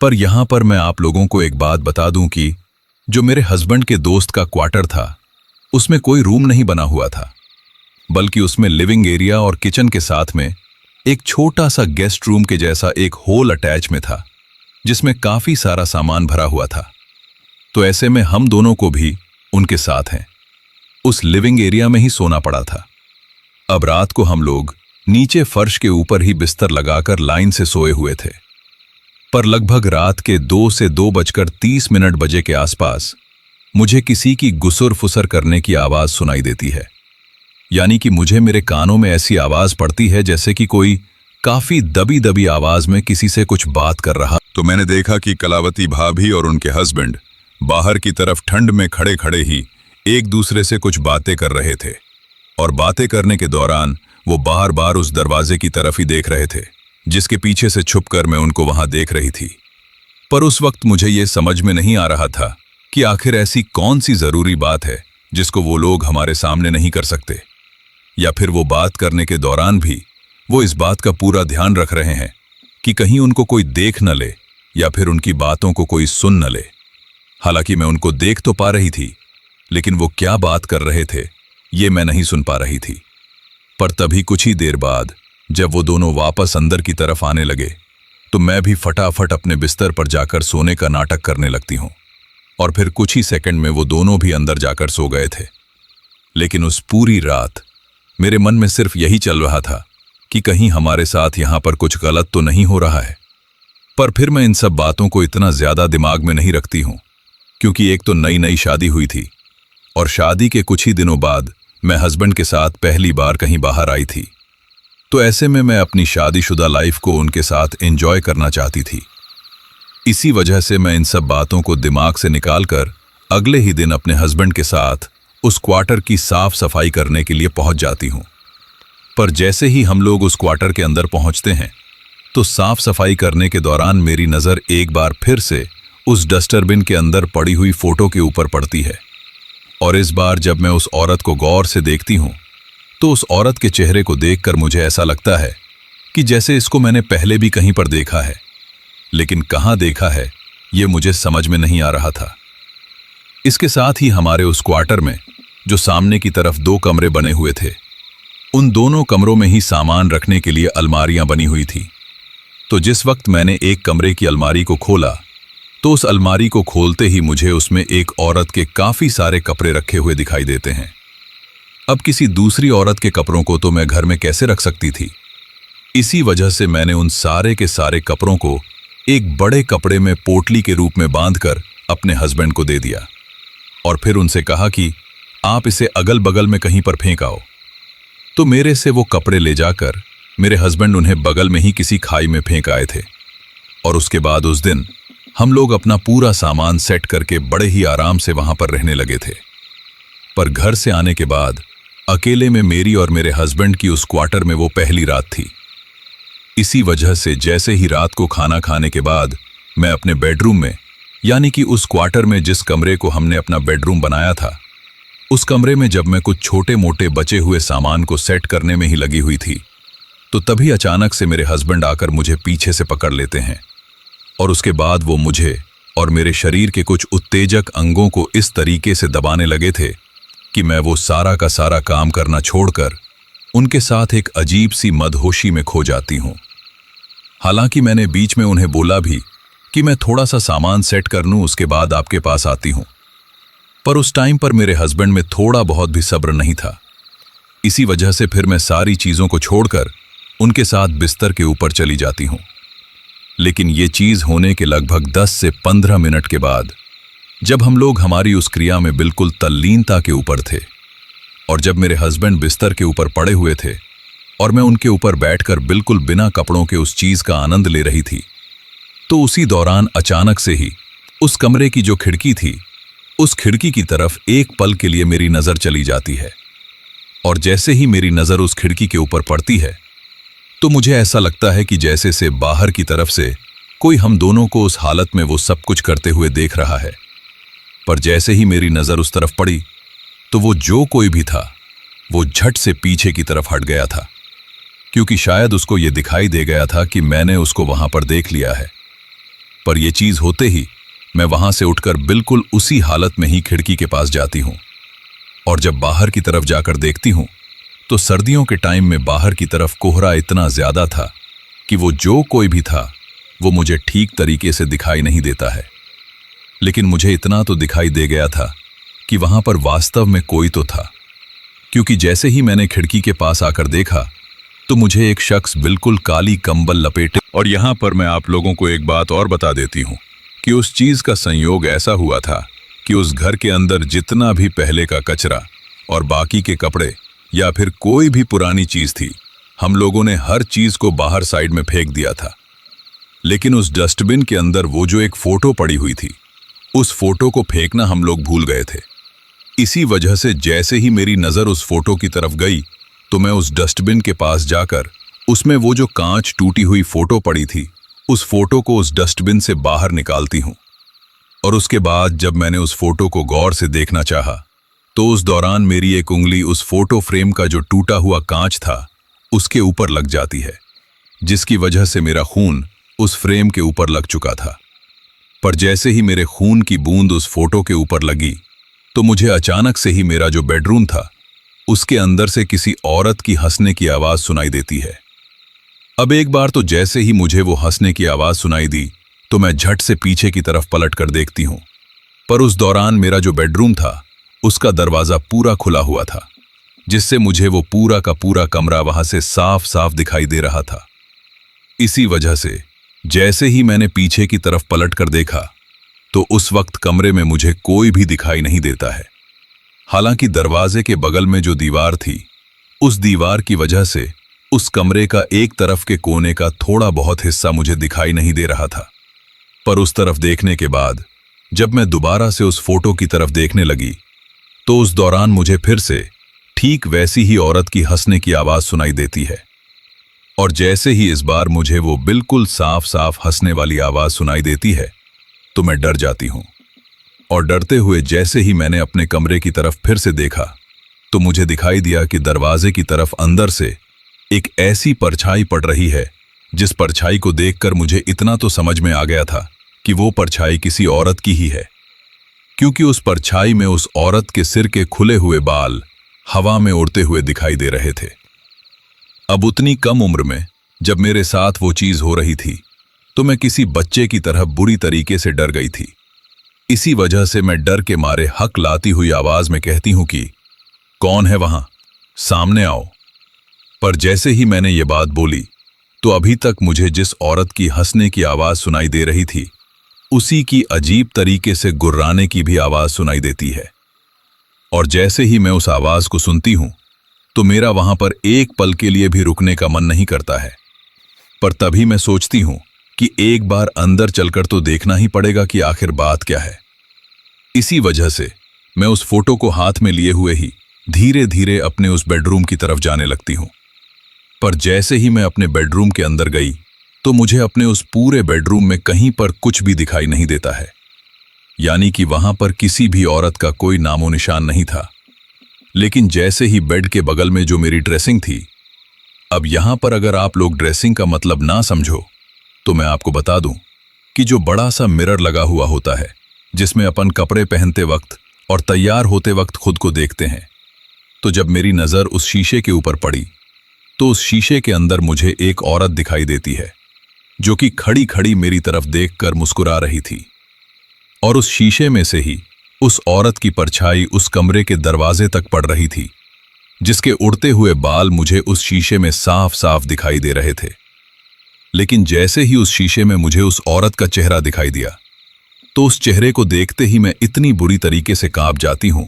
पर यहां पर मैं आप लोगों को एक बात बता दूं कि जो मेरे हस्बैंड के दोस्त का क्वार्टर था उसमें कोई रूम नहीं बना हुआ था, बल्कि उसमें लिविंग एरिया और किचन के साथ में एक छोटा सा गेस्ट रूम के जैसा एक होल अटैच में था, जिसमें काफी सारा सामान भरा हुआ था। तो ऐसे में हम दोनों को भी उनके साथ हैं उस लिविंग एरिया में ही सोना पड़ा था। अब रात को हम लोग नीचे फर्श के ऊपर ही बिस्तर लगाकर लाइन से सोए हुए थे। पर लगभग रात के 2 से 2:30 बजे के आसपास मुझे किसी की गुसुर फुसर करने की आवाज सुनाई देती है। यानी कि मुझे मेरे कानों में ऐसी आवाज पड़ती है जैसे कि कोई काफी दबी दबी आवाज में किसी से कुछ बात कर रहा। तो मैंने देखा कि कलावती भाभी और उनके हस्बैंड बाहर की तरफ ठंड में खड़े खड़े ही एक दूसरे से कुछ बातें कर रहे थे, और बातें करने के दौरान वो बार बार उस दरवाजे की तरफ ही देख रहे थे जिसके पीछे से छुपकर मैं उनको वहां देख रही थी। पर उस वक्त मुझे ये समझ में नहीं आ रहा था कि आखिर ऐसी कौन सी जरूरी बात है जिसको वो लोग हमारे सामने नहीं कर सकते, या फिर वो बात करने के दौरान भी वो इस बात का पूरा ध्यान रख रहे हैं कि कहीं उनको कोई देख न ले या फिर उनकी बातों को कोई सुन न ले। हालांकि मैं उनको देख तो पा रही थी, लेकिन वो क्या बात कर रहे थे ये मैं नहीं सुन पा रही थी। पर तभी कुछ ही देर बाद जब वो दोनों वापस अंदर की तरफ आने लगे तो मैं भी फटाफट अपने बिस्तर पर जाकर सोने का नाटक करने लगती हूं, और फिर कुछ ही सेकंड में वो दोनों भी अंदर जाकर सो गए थे। लेकिन उस पूरी रात मेरे मन में सिर्फ यही चल रहा था कि कहीं हमारे साथ यहां पर कुछ गलत तो नहीं हो रहा है। पर फिर मैं इन सब बातों को इतना ज्यादा दिमाग में नहीं रखती हूँ, क्योंकि एक तो नई नई शादी हुई थी और शादी के कुछ ही दिनों बाद मैं हस्बैंड के साथ पहली बार कहीं बाहर आई थी। तो ऐसे में मैं अपनी शादीशुदा लाइफ को उनके साथ एंजॉय करना चाहती थी। इसी वजह से मैं इन सब बातों को दिमाग से निकालकर अगले ही दिन अपने हस्बैंड के साथ उस क्वार्टर की साफ सफाई करने के लिए पहुंच जाती हूं। पर जैसे ही हम लोग उस क्वार्टर के अंदर पहुंचते हैं तो साफ सफाई करने के दौरान मेरी नज़र एक बार फिर से उस डस्टबिन के अंदर पड़ी हुई फोटो के ऊपर पड़ती है। और इस बार जब मैं उस औरत को गौर से देखती हूं तो उस औरत के चेहरे को देखकर मुझे ऐसा लगता है कि जैसे इसको मैंने पहले भी कहीं पर देखा है, लेकिन कहाँ देखा है ये मुझे समझ में नहीं आ रहा था। इसके साथ ही हमारे उस क्वार्टर में जो सामने की तरफ 2 कमरे बने हुए थे, उन दोनों कमरों में ही सामान रखने के लिए अलमारियां बनी हुई थी। तो जिस वक्त मैंने एक कमरे की अलमारी को खोला तो उस अलमारी को खोलते ही मुझे उसमें एक औरत के काफी सारे कपड़े रखे हुए दिखाई देते हैं। अब किसी दूसरी औरत के कपड़ों को तो मैं घर में कैसे रख सकती थी। इसी वजह से मैंने उन सारे के सारे कपड़ों को एक बड़े कपड़े में पोटली के रूप में बांधकर अपने हस्बैंड को दे दिया और फिर उनसे कहा कि आप इसे अगल बगल में कहीं पर फेंक आओ। तो मेरे से वो कपड़े ले जाकर मेरे हस्बैंड उन्हें बगल में ही किसी खाई में फेंक आए थे। और उसके बाद उस दिन हम लोग अपना पूरा सामान सेट करके बड़े ही आराम से वहां पर रहने लगे थे। पर घर से आने के बाद अकेले में मेरी और मेरे हस्बैंड की उस क्वार्टर में वो पहली रात थी। इसी वजह से जैसे ही रात को खाना खाने के बाद मैं अपने बेडरूम में, यानी कि उस क्वार्टर में जिस कमरे को हमने अपना बेडरूम बनाया था, उस कमरे में जब मैं कुछ छोटे मोटे बचे हुए सामान को सेट करने में ही लगी हुई थी, तो तभी अचानक से मेरे हस्बैंड आकर मुझे पीछे से पकड़ लेते हैं और उसके बाद वो मुझे और मेरे शरीर के कुछ उत्तेजक अंगों को इस तरीके से दबाने लगे थे कि मैं वो सारा का सारा काम करना छोड़कर उनके साथ एक अजीब सी मदहोशी में खो जाती हूँ। हालांकि मैंने बीच में उन्हें बोला भी कि मैं थोड़ा सा सामान सेट कर लूं, उसके बाद आपके पास आती हूँ, पर उस टाइम पर मेरे हस्बैंड में थोड़ा बहुत भी सब्र नहीं था। इसी वजह से फिर मैं सारी चीज़ों को छोड़कर उनके साथ बिस्तर के ऊपर चली जाती हूँ। लेकिन ये चीज़ होने के लगभग 10 से 15 मिनट के बाद जब हम लोग हमारी उस क्रिया में बिल्कुल तल्लीनता के ऊपर थे और जब मेरे हस्बैंड बिस्तर के ऊपर पड़े हुए थे और मैं उनके ऊपर बैठकर बिल्कुल बिना कपड़ों के उस चीज़ का आनंद ले रही थी, तो उसी दौरान अचानक से ही उस कमरे की जो खिड़की थी, उस खिड़की की तरफ एक पल के लिए मेरी नज़र चली जाती है। और जैसे ही मेरी नज़र उस खिड़की के ऊपर पड़ती है तो मुझे ऐसा लगता है कि जैसे से बाहर की तरफ से कोई हम दोनों को उस हालत में वो सब कुछ करते हुए देख रहा है। पर जैसे ही मेरी नज़र उस तरफ पड़ी तो वो जो कोई भी था वो झट से पीछे की तरफ हट गया था, क्योंकि शायद उसको ये दिखाई दे गया था कि मैंने उसको वहां पर देख लिया है। पर यह चीज़ होते ही मैं वहां से उठकर बिल्कुल उसी हालत में ही खिड़की के पास जाती हूं और जब बाहर की तरफ जाकर देखती हूं तो सर्दियों के टाइम में बाहर की तरफ कोहरा इतना ज्यादा था कि वो जो कोई भी था वो मुझे ठीक तरीके से दिखाई नहीं देता है। लेकिन मुझे इतना तो दिखाई दे गया था कि वहां पर वास्तव में कोई तो था, क्योंकि जैसे ही मैंने खिड़की के पास आकर देखा तो मुझे एक शख्स बिल्कुल काली कंबल लपेटे। और यहां पर मैं आप लोगों को एक बात और बता देती हूं कि उस चीज का संयोग ऐसा हुआ था कि उस घर के अंदर जितना भी पहले का कचरा और बाकी के कपड़े या फिर कोई भी पुरानी चीज थी, हम लोगों ने हर चीज को बाहर साइड में फेंक दिया था। लेकिन उस डस्टबिन के अंदर वो जो एक फोटो पड़ी हुई थी, उस फोटो को फेंकना हम लोग भूल गए थे। इसी वजह से जैसे ही मेरी नजर उस फोटो की तरफ गई तो मैं उस डस्टबिन के पास जाकर उसमें वो जो कांच टूटी हुई फोटो पड़ी थी, उस फोटो को उस डस्टबिन से बाहर निकालती हूं। और उसके बाद जब मैंने उस फोटो को गौर से देखना चाहा तो उस दौरान मेरी एक उंगली उस फोटो फ्रेम का जो टूटा हुआ कांच था उसके ऊपर लग जाती है, जिसकी वजह से मेरा खून उस फ्रेम के ऊपर लग चुका था। पर जैसे ही मेरे खून की बूंद उस फोटो के ऊपर लगी तो मुझे अचानक से ही मेरा जो बेडरूम था उसके अंदर से किसी औरत की हंसने की आवाज सुनाई देती है। अब एक बार तो जैसे ही मुझे वो हंसने की आवाज सुनाई दी तो मैं झट से पीछे की तरफ पलट कर देखती हूं, पर उस दौरान मेरा जो बेडरूम था उसका दरवाजा पूरा खुला हुआ था, जिससे मुझे वो पूरा का पूरा कमरा वहां से साफ साफ दिखाई दे रहा था। इसी वजह से जैसे ही मैंने पीछे की तरफ पलट कर देखा तो उस वक्त कमरे में मुझे कोई भी दिखाई नहीं देता है। हालांकि दरवाजे के बगल में जो दीवार थी, उस दीवार की वजह से उस कमरे का एक तरफ के कोने का थोड़ा बहुत हिस्सा मुझे दिखाई नहीं दे रहा था। पर उस तरफ देखने के बाद जब मैं दोबारा से उस फोटो की तरफ देखने लगी तो उस दौरान मुझे फिर से ठीक वैसी ही औरत की हंसने की आवाज सुनाई देती है। और जैसे ही इस बार मुझे वो बिल्कुल साफ साफ हंसने वाली आवाज सुनाई देती है तो मैं डर जाती हूं। और डरते हुए जैसे ही मैंने अपने कमरे की तरफ फिर से देखा तो मुझे दिखाई दिया कि दरवाजे की तरफ अंदर से एक ऐसी परछाई पड़ रही है जिस परछाई को देखकर मुझे इतना तो समझ में आ गया था कि वो परछाई किसी औरत की ही है, क्योंकि उस परछाई में उस औरत के सिर के खुले हुए बाल हवा में उड़ते हुए दिखाई दे रहे थे। अब उतनी कम उम्र में जब मेरे साथ वो चीज हो रही थी तो मैं किसी बच्चे की तरह बुरी तरीके से डर गई थी। इसी वजह से मैं डर के मारे हक लाती हुई आवाज में कहती हूं कि कौन है वहां, सामने आओ। पर जैसे ही मैंने ये बात बोली तो अभी तक मुझे जिस औरत की हंसने की आवाज सुनाई दे रही थी उसी की अजीब तरीके से गुर्राने की भी आवाज सुनाई देती है। और जैसे ही मैं उस आवाज को सुनती हूं तो मेरा वहां पर एक पल के लिए भी रुकने का मन नहीं करता है। पर तभी मैं सोचती हूं कि एक बार अंदर चलकर तो देखना ही पड़ेगा कि आखिर बात क्या है। इसी वजह से मैं उस फोटो को हाथ में लिए हुए ही धीरे धीरे अपने उस बेडरूम की तरफ जाने लगती हूं। पर जैसे ही मैं अपने बेडरूम के अंदर गई तो मुझे अपने उस पूरे बेडरूम में कहीं पर कुछ भी दिखाई नहीं देता है, यानी कि वहां पर किसी भी औरत का कोई नामो निशान नहीं था। लेकिन जैसे ही बेड के बगल में जो मेरी ड्रेसिंग थी, अब यहां पर अगर आप लोग ड्रेसिंग का मतलब ना समझो तो मैं आपको बता दूं कि जो बड़ा सा मिरर लगा हुआ होता है जिसमें अपन कपड़े पहनते वक्त और तैयार होते वक्त खुद को देखते हैं, तो जब मेरी नजर उस शीशे के ऊपर पड़ी तो उस शीशे के अंदर मुझे एक औरत दिखाई देती है जो कि खड़ी खड़ी मेरी तरफ देखकर मुस्कुरा रही थी। और उस शीशे में से ही उस औरत की परछाई उस कमरे के दरवाजे तक पड़ रही थी, जिसके उड़ते हुए बाल मुझे उस शीशे में साफ साफ दिखाई दे रहे थे। लेकिन जैसे ही उस शीशे में मुझे उस औरत का चेहरा दिखाई दिया तो उस चेहरे को देखते ही मैं इतनी बुरी तरीके से कांप जाती हूं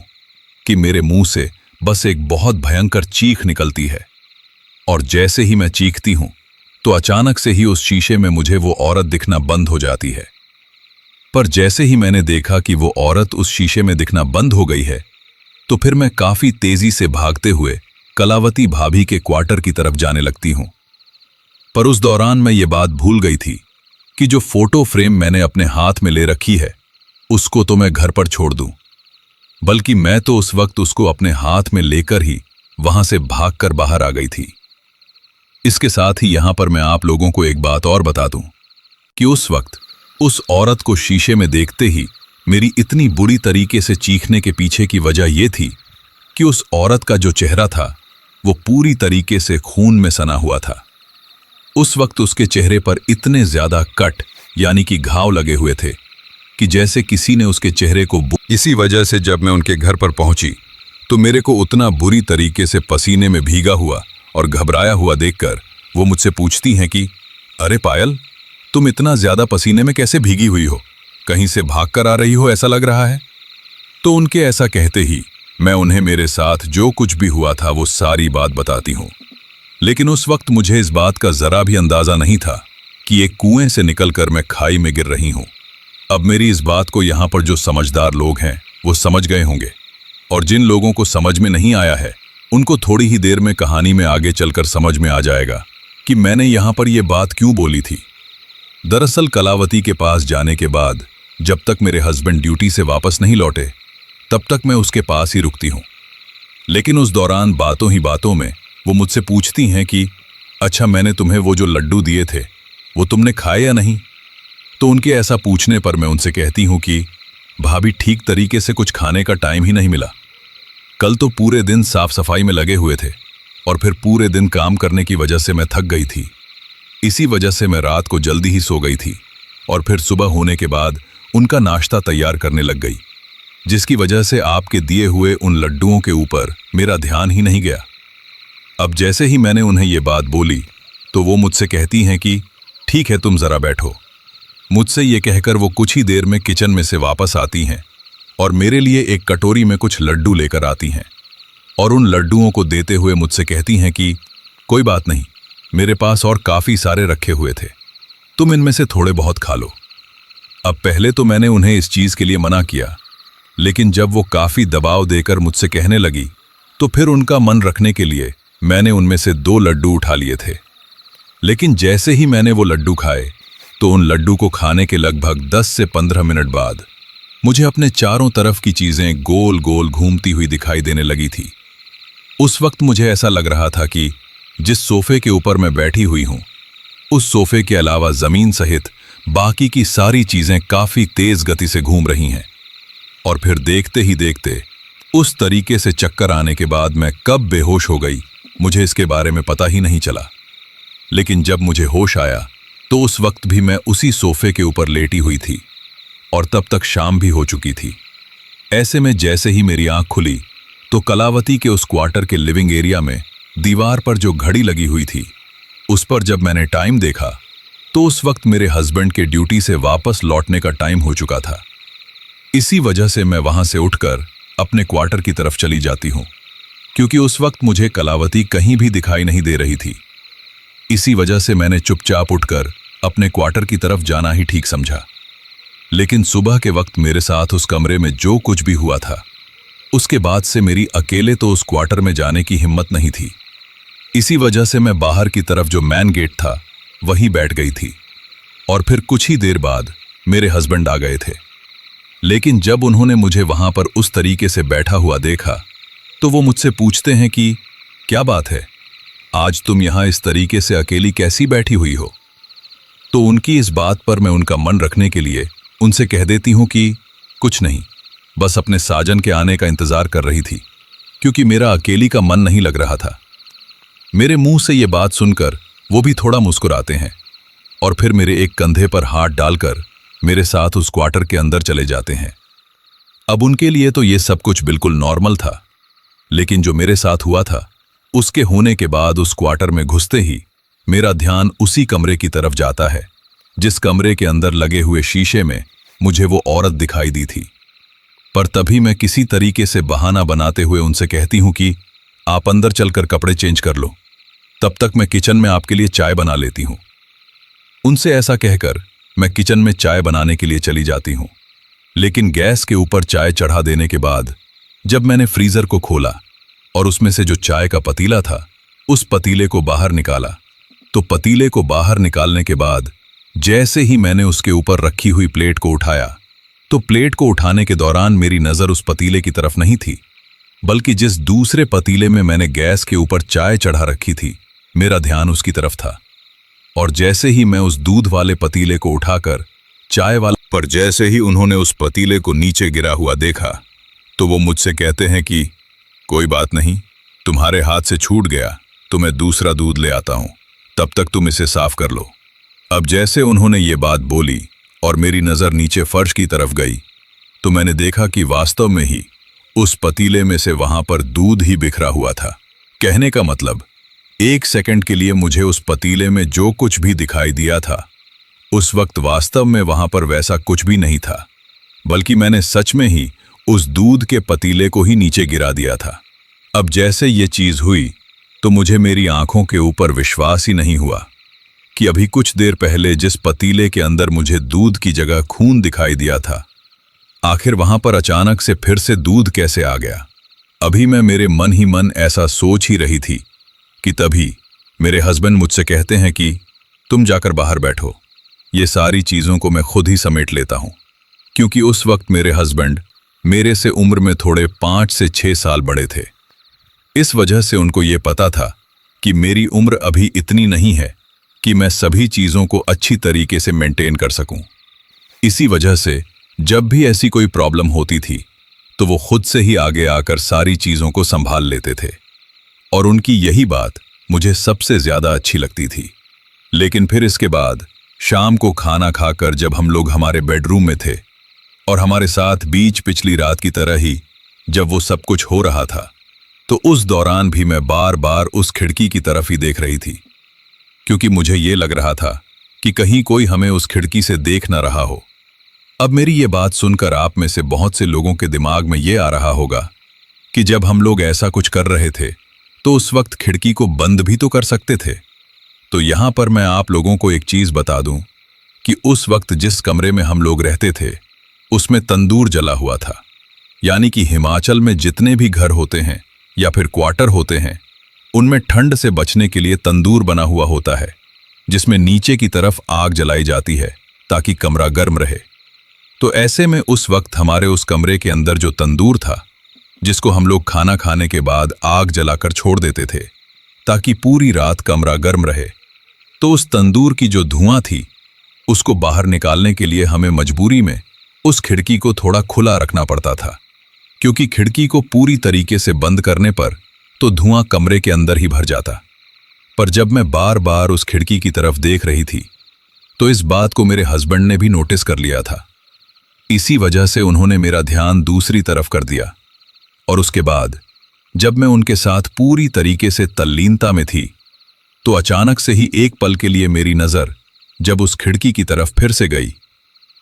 कि मेरे मुंह से बस एक बहुत भयंकर चीख निकलती है। और जैसे ही मैं चीखती हूं तो अचानक से ही उस शीशे में मुझे वो औरत दिखना बंद हो जाती है। पर जैसे ही मैंने देखा कि वो औरत उस शीशे में दिखना बंद हो गई है तो फिर मैं काफी तेजी से भागते हुए कलावती भाभी के क्वार्टर की तरफ जाने लगती हूं। पर उस दौरान मैं ये बात भूल गई थी कि जो फोटो फ्रेम मैंने अपने हाथ में ले रखी है उसको तो मैं घर पर छोड़ दूं, बल्कि मैं तो उस वक्त उसको अपने हाथ में लेकर ही वहां से भागकर बाहर आ गई थी। इसके साथ ही यहां पर मैं आप लोगों को एक बात और बता दूं कि उस वक्त उस औरत को शीशे में देखते ही मेरी इतनी बुरी तरीके से चीखने के पीछे की वजह यह थी कि उस औरत का जो चेहरा था वो पूरी तरीके से खून में सना हुआ था। उस वक्त उसके चेहरे पर इतने ज्यादा कट यानी कि घाव लगे हुए थे कि जैसे किसी ने उसके चेहरे को इसी वजह से जब मैं उनके घर पर पहुंची तो मेरे को उतना बुरी तरीके से पसीने में भीगा हुआ और घबराया हुआ देखकर वो मुझसे पूछती हैं कि अरे पायल, तुम इतना ज्यादा पसीने में कैसे भीगी हुई हो, कहीं से भागकर आ रही हो ऐसा लग रहा है। तो उनके ऐसा कहते ही मैं उन्हें मेरे साथ जो कुछ भी हुआ था वो सारी बात बताती हूं। लेकिन उस वक्त मुझे इस बात का जरा भी अंदाजा नहीं था कि एक कुएं से निकलकर मैं खाई में गिर रही हूं। अब मेरी इस बात को यहां पर जो समझदार लोग हैं वो समझ गए होंगे, और जिन लोगों को समझ में नहीं आया है उनको थोड़ी ही देर में कहानी में आगे चलकर समझ में आ जाएगा कि मैंने यहां पर यह बात क्यों बोली थी। दरअसल कलावती के पास जाने के बाद जब तक मेरे हस्बैंड ड्यूटी से वापस नहीं लौटे तब तक मैं उसके पास ही रुकती हूं। लेकिन उस दौरान बातों ही बातों में वो मुझसे पूछती हैं कि अच्छा, मैंने तुम्हें वो जो लड्डू दिए थे वो तुमने खाए या नहीं। तो उनके ऐसा पूछने पर मैं उनसे कहती हूं कि भाभी, ठीक तरीके से कुछ खाने का टाइम ही नहीं मिला। कल तो पूरे दिन साफ सफाई में लगे हुए थे और फिर पूरे दिन काम करने की वजह से मैं थक गई थी। इसी वजह से मैं रात को जल्दी ही सो गई थी और फिर सुबह होने के बाद उनका नाश्ता तैयार करने लग गई, जिसकी वजह से आपके दिए हुए उन लड्डुओं के ऊपर मेरा ध्यान ही नहीं गया। अब जैसे ही मैंने उन्हें ये बात बोली तो वो मुझसे कहती हैं कि ठीक है, तुम जरा बैठो। मुझसे ये कहकर वो कुछ ही देर में किचन में से वापस आती हैं और मेरे लिए एक कटोरी में कुछ लड्डू लेकर आती हैं और उन लड्डुओं को देते हुए मुझसे कहती हैं कि कोई बात नहीं, मेरे पास और काफ़ी सारे रखे हुए थे, तुम इनमें से थोड़े बहुत खा लो। अब पहले तो मैंने उन्हें इस चीज़ के लिए मना किया, लेकिन जब वो काफ़ी दबाव देकर मुझसे कहने लगी तो फिर उनका मन रखने के लिए मैंने उनमें से 2 लड्डू उठा लिए थे। लेकिन जैसे ही मैंने वो लड्डू खाए तो उन लड्डू को खाने के लगभग 10 से 15 मिनट बाद मुझे अपने चारों तरफ की चीज़ें गोल गोल घूमती हुई दिखाई देने लगी थी। उस वक्त मुझे ऐसा लग रहा था कि जिस सोफे के ऊपर मैं बैठी हुई हूँ, उस सोफे के अलावा ज़मीन सहित बाकी की सारी चीज़ें काफ़ी तेज़ गति से घूम रही हैं। और फिर देखते ही देखते उस तरीके से चक्कर आने के बाद मैं कब बेहोश हो गई, मुझे इसके बारे में पता ही नहीं चला। लेकिन जब मुझे होश आया तो उस वक्त भी मैं उसी सोफे के ऊपर लेटी हुई थी और तब तक शाम भी हो चुकी थी। ऐसे में जैसे ही मेरी आंख खुली तो कलावती के उस क्वार्टर के लिविंग एरिया में दीवार पर जो घड़ी लगी हुई थी, उस पर जब मैंने टाइम देखा तो उस वक्त मेरे हस्बैंड के ड्यूटी से वापस लौटने का टाइम हो चुका था। इसी वजह से मैं वहां से उठकर अपने क्वार्टर की तरफ चली जाती हूं, क्योंकि उस वक्त मुझे कलावती कहीं भी दिखाई नहीं दे रही थी। इसी वजह से मैंने चुपचाप उठकर अपने क्वार्टर की तरफ जाना ही ठीक समझा। लेकिन सुबह के वक्त मेरे साथ उस कमरे में जो कुछ भी हुआ था, उसके बाद से मेरी अकेले तो उस क्वार्टर में जाने की हिम्मत नहीं थी। इसी वजह से मैं बाहर की तरफ जो मैन गेट था वहीं बैठ गई थी। और फिर कुछ ही देर बाद मेरे हस्बैंड आ गए थे। लेकिन जब उन्होंने मुझे वहां पर उस तरीके से बैठा हुआ देखा तो वो मुझसे पूछते हैं कि क्या बात है, आज तुम यहां इस तरीके से अकेली कैसी बैठी हुई हो। तो उनकी इस बात पर मैं उनका मन रखने के लिए उनसे कह देती हूं कि कुछ नहीं, बस अपने साजन के आने का इंतजार कर रही थी, क्योंकि मेरा अकेली का मन नहीं लग रहा था। मेरे मुंह से ये बात सुनकर वो भी थोड़ा मुस्कुराते हैं और फिर मेरे एक कंधे पर हाथ डालकर मेरे साथ उस क्वार्टर के अंदर चले जाते हैं। अब उनके लिए तो ये सब कुछ बिल्कुल नॉर्मल था, लेकिन जो मेरे साथ हुआ था उसके होने के बाद उस क्वार्टर में घुसते ही मेरा ध्यान उसी कमरे की तरफ जाता है जिस कमरे के अंदर लगे हुए शीशे में मुझे वो औरत दिखाई दी थी। पर तभी मैं किसी तरीके से बहाना बनाते हुए उनसे कहती हूं कि आप अंदर चलकर कपड़े चेंज कर लो, तब तक मैं किचन में आपके लिए चाय बना लेती हूं। उनसे ऐसा कहकर मैं किचन में चाय बनाने के लिए चली जाती हूं। लेकिन गैस के ऊपर चाय चढ़ा देने के बाद जब मैंने फ्रीजर को खोला और उसमें से जो चाय का पतीला था उस पतीले को बाहर निकाला, तो पतीले को बाहर निकालने के बाद जैसे ही मैंने उसके ऊपर रखी हुई प्लेट को उठाया तो प्लेट को उठाने के दौरान मेरी नज़र उस पतीले की तरफ नहीं थी, बल्कि जिस दूसरे पतीले में मैंने गैस के ऊपर चाय चढ़ा रखी थी, मेरा ध्यान उसकी तरफ था। और जैसे ही मैं उस दूध वाले पतीले को उठाकर चाय वाला पर जैसे ही उन्होंने उस पतीले को नीचे गिरा हुआ देखा तो वो मुझसे कहते हैं कि कोई बात नहीं, तुम्हारे हाथ से छूट गया तो मैं दूसरा दूध ले आता हूं, तब तक तुम इसे साफ कर लो। अब जैसे उन्होंने ये बात बोली और मेरी नज़र नीचे फर्श की तरफ गई तो मैंने देखा कि वास्तव में ही उस पतीले में से वहां पर दूध ही बिखरा हुआ था। कहने का मतलब, 1 सेकंड के लिए मुझे उस पतीले में जो कुछ भी दिखाई दिया था उस वक्त वास्तव में वहां पर वैसा कुछ भी नहीं था, बल्कि मैंने सच में ही उस दूध के पतीले को ही नीचे गिरा दिया था। अब जैसे ये चीज हुई तो मुझे मेरी आंखों के ऊपर विश्वास ही नहीं हुआ कि अभी कुछ देर पहले जिस पतीले के अंदर मुझे दूध की जगह खून दिखाई दिया था, आखिर वहां पर अचानक से फिर से दूध कैसे आ गया। अभी मैं मेरे मन ही मन ऐसा सोच ही रही थी कि तभी मेरे हस्बैंड मुझसे कहते हैं कि तुम जाकर बाहर बैठो, ये सारी चीज़ों को मैं खुद ही समेट लेता हूँ। क्योंकि उस वक्त मेरे हस्बैंड मेरे से उम्र में थोड़े 5 से 6 साल बड़े थे। इस वजह से उनको ये पता था कि मेरी उम्र अभी इतनी नहीं है कि मैं सभी चीज़ों को अच्छी तरीके से मेंटेन कर सकूं। इसी वजह से जब भी ऐसी कोई प्रॉब्लम होती थी तो वो खुद से ही आगे आकर सारी चीज़ों को संभाल लेते थे और उनकी यही बात मुझे सबसे ज़्यादा अच्छी लगती थी। लेकिन फिर इसके बाद शाम को खाना खाकर जब हम लोग हमारे बेडरूम में थे और हमारे साथ बीच पिछली रात की तरह ही जब वो सब कुछ हो रहा था, तो उस दौरान भी मैं बार बार उस खिड़की की तरफ ही देख रही थी, क्योंकि मुझे ये लग रहा था कि कहीं कोई हमें उस खिड़की से देख न रहा हो। अब मेरी ये बात सुनकर आप में से बहुत से लोगों के दिमाग में ये आ रहा होगा कि जब हम लोग ऐसा कुछ कर रहे थे तो उस वक्त खिड़की को बंद भी तो कर सकते थे। तो यहां पर मैं आप लोगों को एक चीज बता दूं कि उस वक्त जिस कमरे में हम लोग रहते थे उसमें तंदूर जला हुआ था। यानी कि हिमाचल में जितने भी घर होते हैं या फिर क्वार्टर होते हैं उनमें ठंड से बचने के लिए तंदूर बना हुआ होता है, जिसमें नीचे की तरफ आग जलाई जाती है ताकि कमरा गर्म रहे। तो ऐसे में उस वक्त हमारे उस कमरे के अंदर जो तंदूर था, जिसको हम लोग खाना खाने के बाद आग जलाकर छोड़ देते थे ताकि पूरी रात कमरा गर्म रहे, तो उस तंदूर की जो धुआं थी उसको बाहर निकालने के लिए हमें मजबूरी में उस खिड़की को थोड़ा खुला रखना पड़ता था, क्योंकि खिड़की को पूरी तरीके से बंद करने पर तो धुआं कमरे के अंदर ही भर जाता। पर जब मैं बार बार उस खिड़की की तरफ देख रही थी तो इस बात को मेरे हस्बैंड ने भी नोटिस कर लिया था। इसी वजह से उन्होंने मेरा ध्यान दूसरी तरफ कर दिया और उसके बाद जब मैं उनके साथ पूरी तरीके से तल्लीनता में थी तो अचानक से ही एक पल के लिए मेरी नजर जब उस खिड़की की तरफ फिर से गई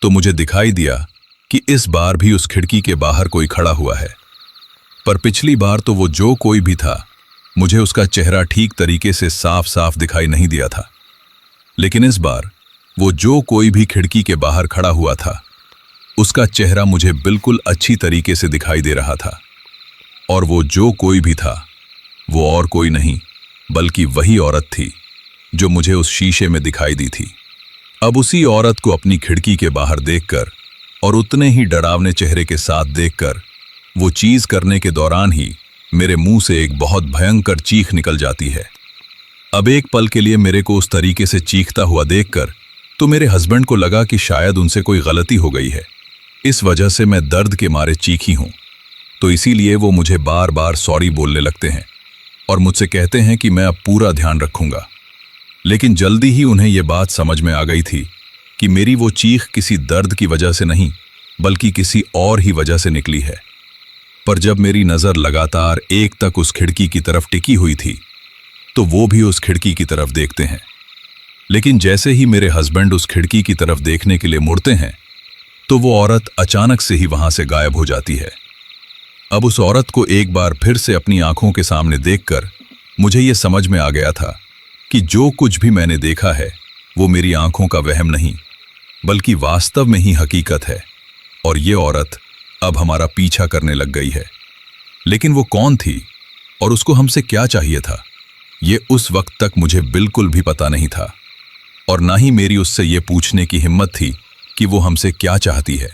तो मुझे दिखाई दिया कि इस बार भी उस खिड़की के बाहर कोई खड़ा हुआ है। पर पिछली बार तो वो जो कोई भी था मुझे उसका चेहरा ठीक तरीके से साफ साफ दिखाई नहीं दिया था, लेकिन इस बार वो जो कोई भी खिड़की के बाहर खड़ा हुआ था उसका चेहरा मुझे बिल्कुल अच्छी तरीके से दिखाई दे रहा था। और वो जो कोई भी था वो और कोई नहीं बल्कि वही औरत थी जो मुझे उस शीशे में दिखाई दी थी। अब उसी औरत को अपनी खिड़की के बाहर देखकर और उतने ही डरावने चेहरे के साथ देखकर वो चीज करने के दौरान ही मेरे मुंह से एक बहुत भयंकर चीख निकल जाती है। अब एक पल के लिए मेरे को उस तरीके से चीखता हुआ देखकर तो मेरे हस्बैंड को लगा कि शायद उनसे कोई गलती हो गई है, इस वजह से मैं दर्द के मारे चीखी हूं। तो इसीलिए वो मुझे बार बार सॉरी बोलने लगते हैं और मुझसे कहते हैं कि मैं अब पूरा ध्यान रखूंगा। लेकिन जल्दी ही उन्हें यह बात समझ में आ गई थी कि मेरी वो चीख किसी दर्द की वजह से नहीं बल्कि किसी और ही वजह से निकली है। पर जब मेरी नजर लगातार एक तक उस खिड़की की तरफ टिकी हुई थी तो वो भी उस खिड़की की तरफ देखते हैं। लेकिन जैसे ही मेरे हस्बैंड उस खिड़की की तरफ देखने के लिए मुड़ते हैं तो वो औरत अचानक से ही वहां से गायब हो जाती है। अब उस औरत को एक बार फिर से अपनी आंखों के सामने देखकर मुझे ये समझ में आ गया था कि जो कुछ भी मैंने देखा है वो मेरी आंखों का वहम नहीं बल्कि वास्तव में ही हकीकत है। और ये औरत अब हमारा पीछा करने लग गई है। लेकिन वो कौन थी और उसको हमसे क्या चाहिए था, ये उस वक्त तक मुझे बिल्कुल भी पता नहीं था और ना ही मेरी उससे ये पूछने की हिम्मत थी कि वो हमसे क्या चाहती है,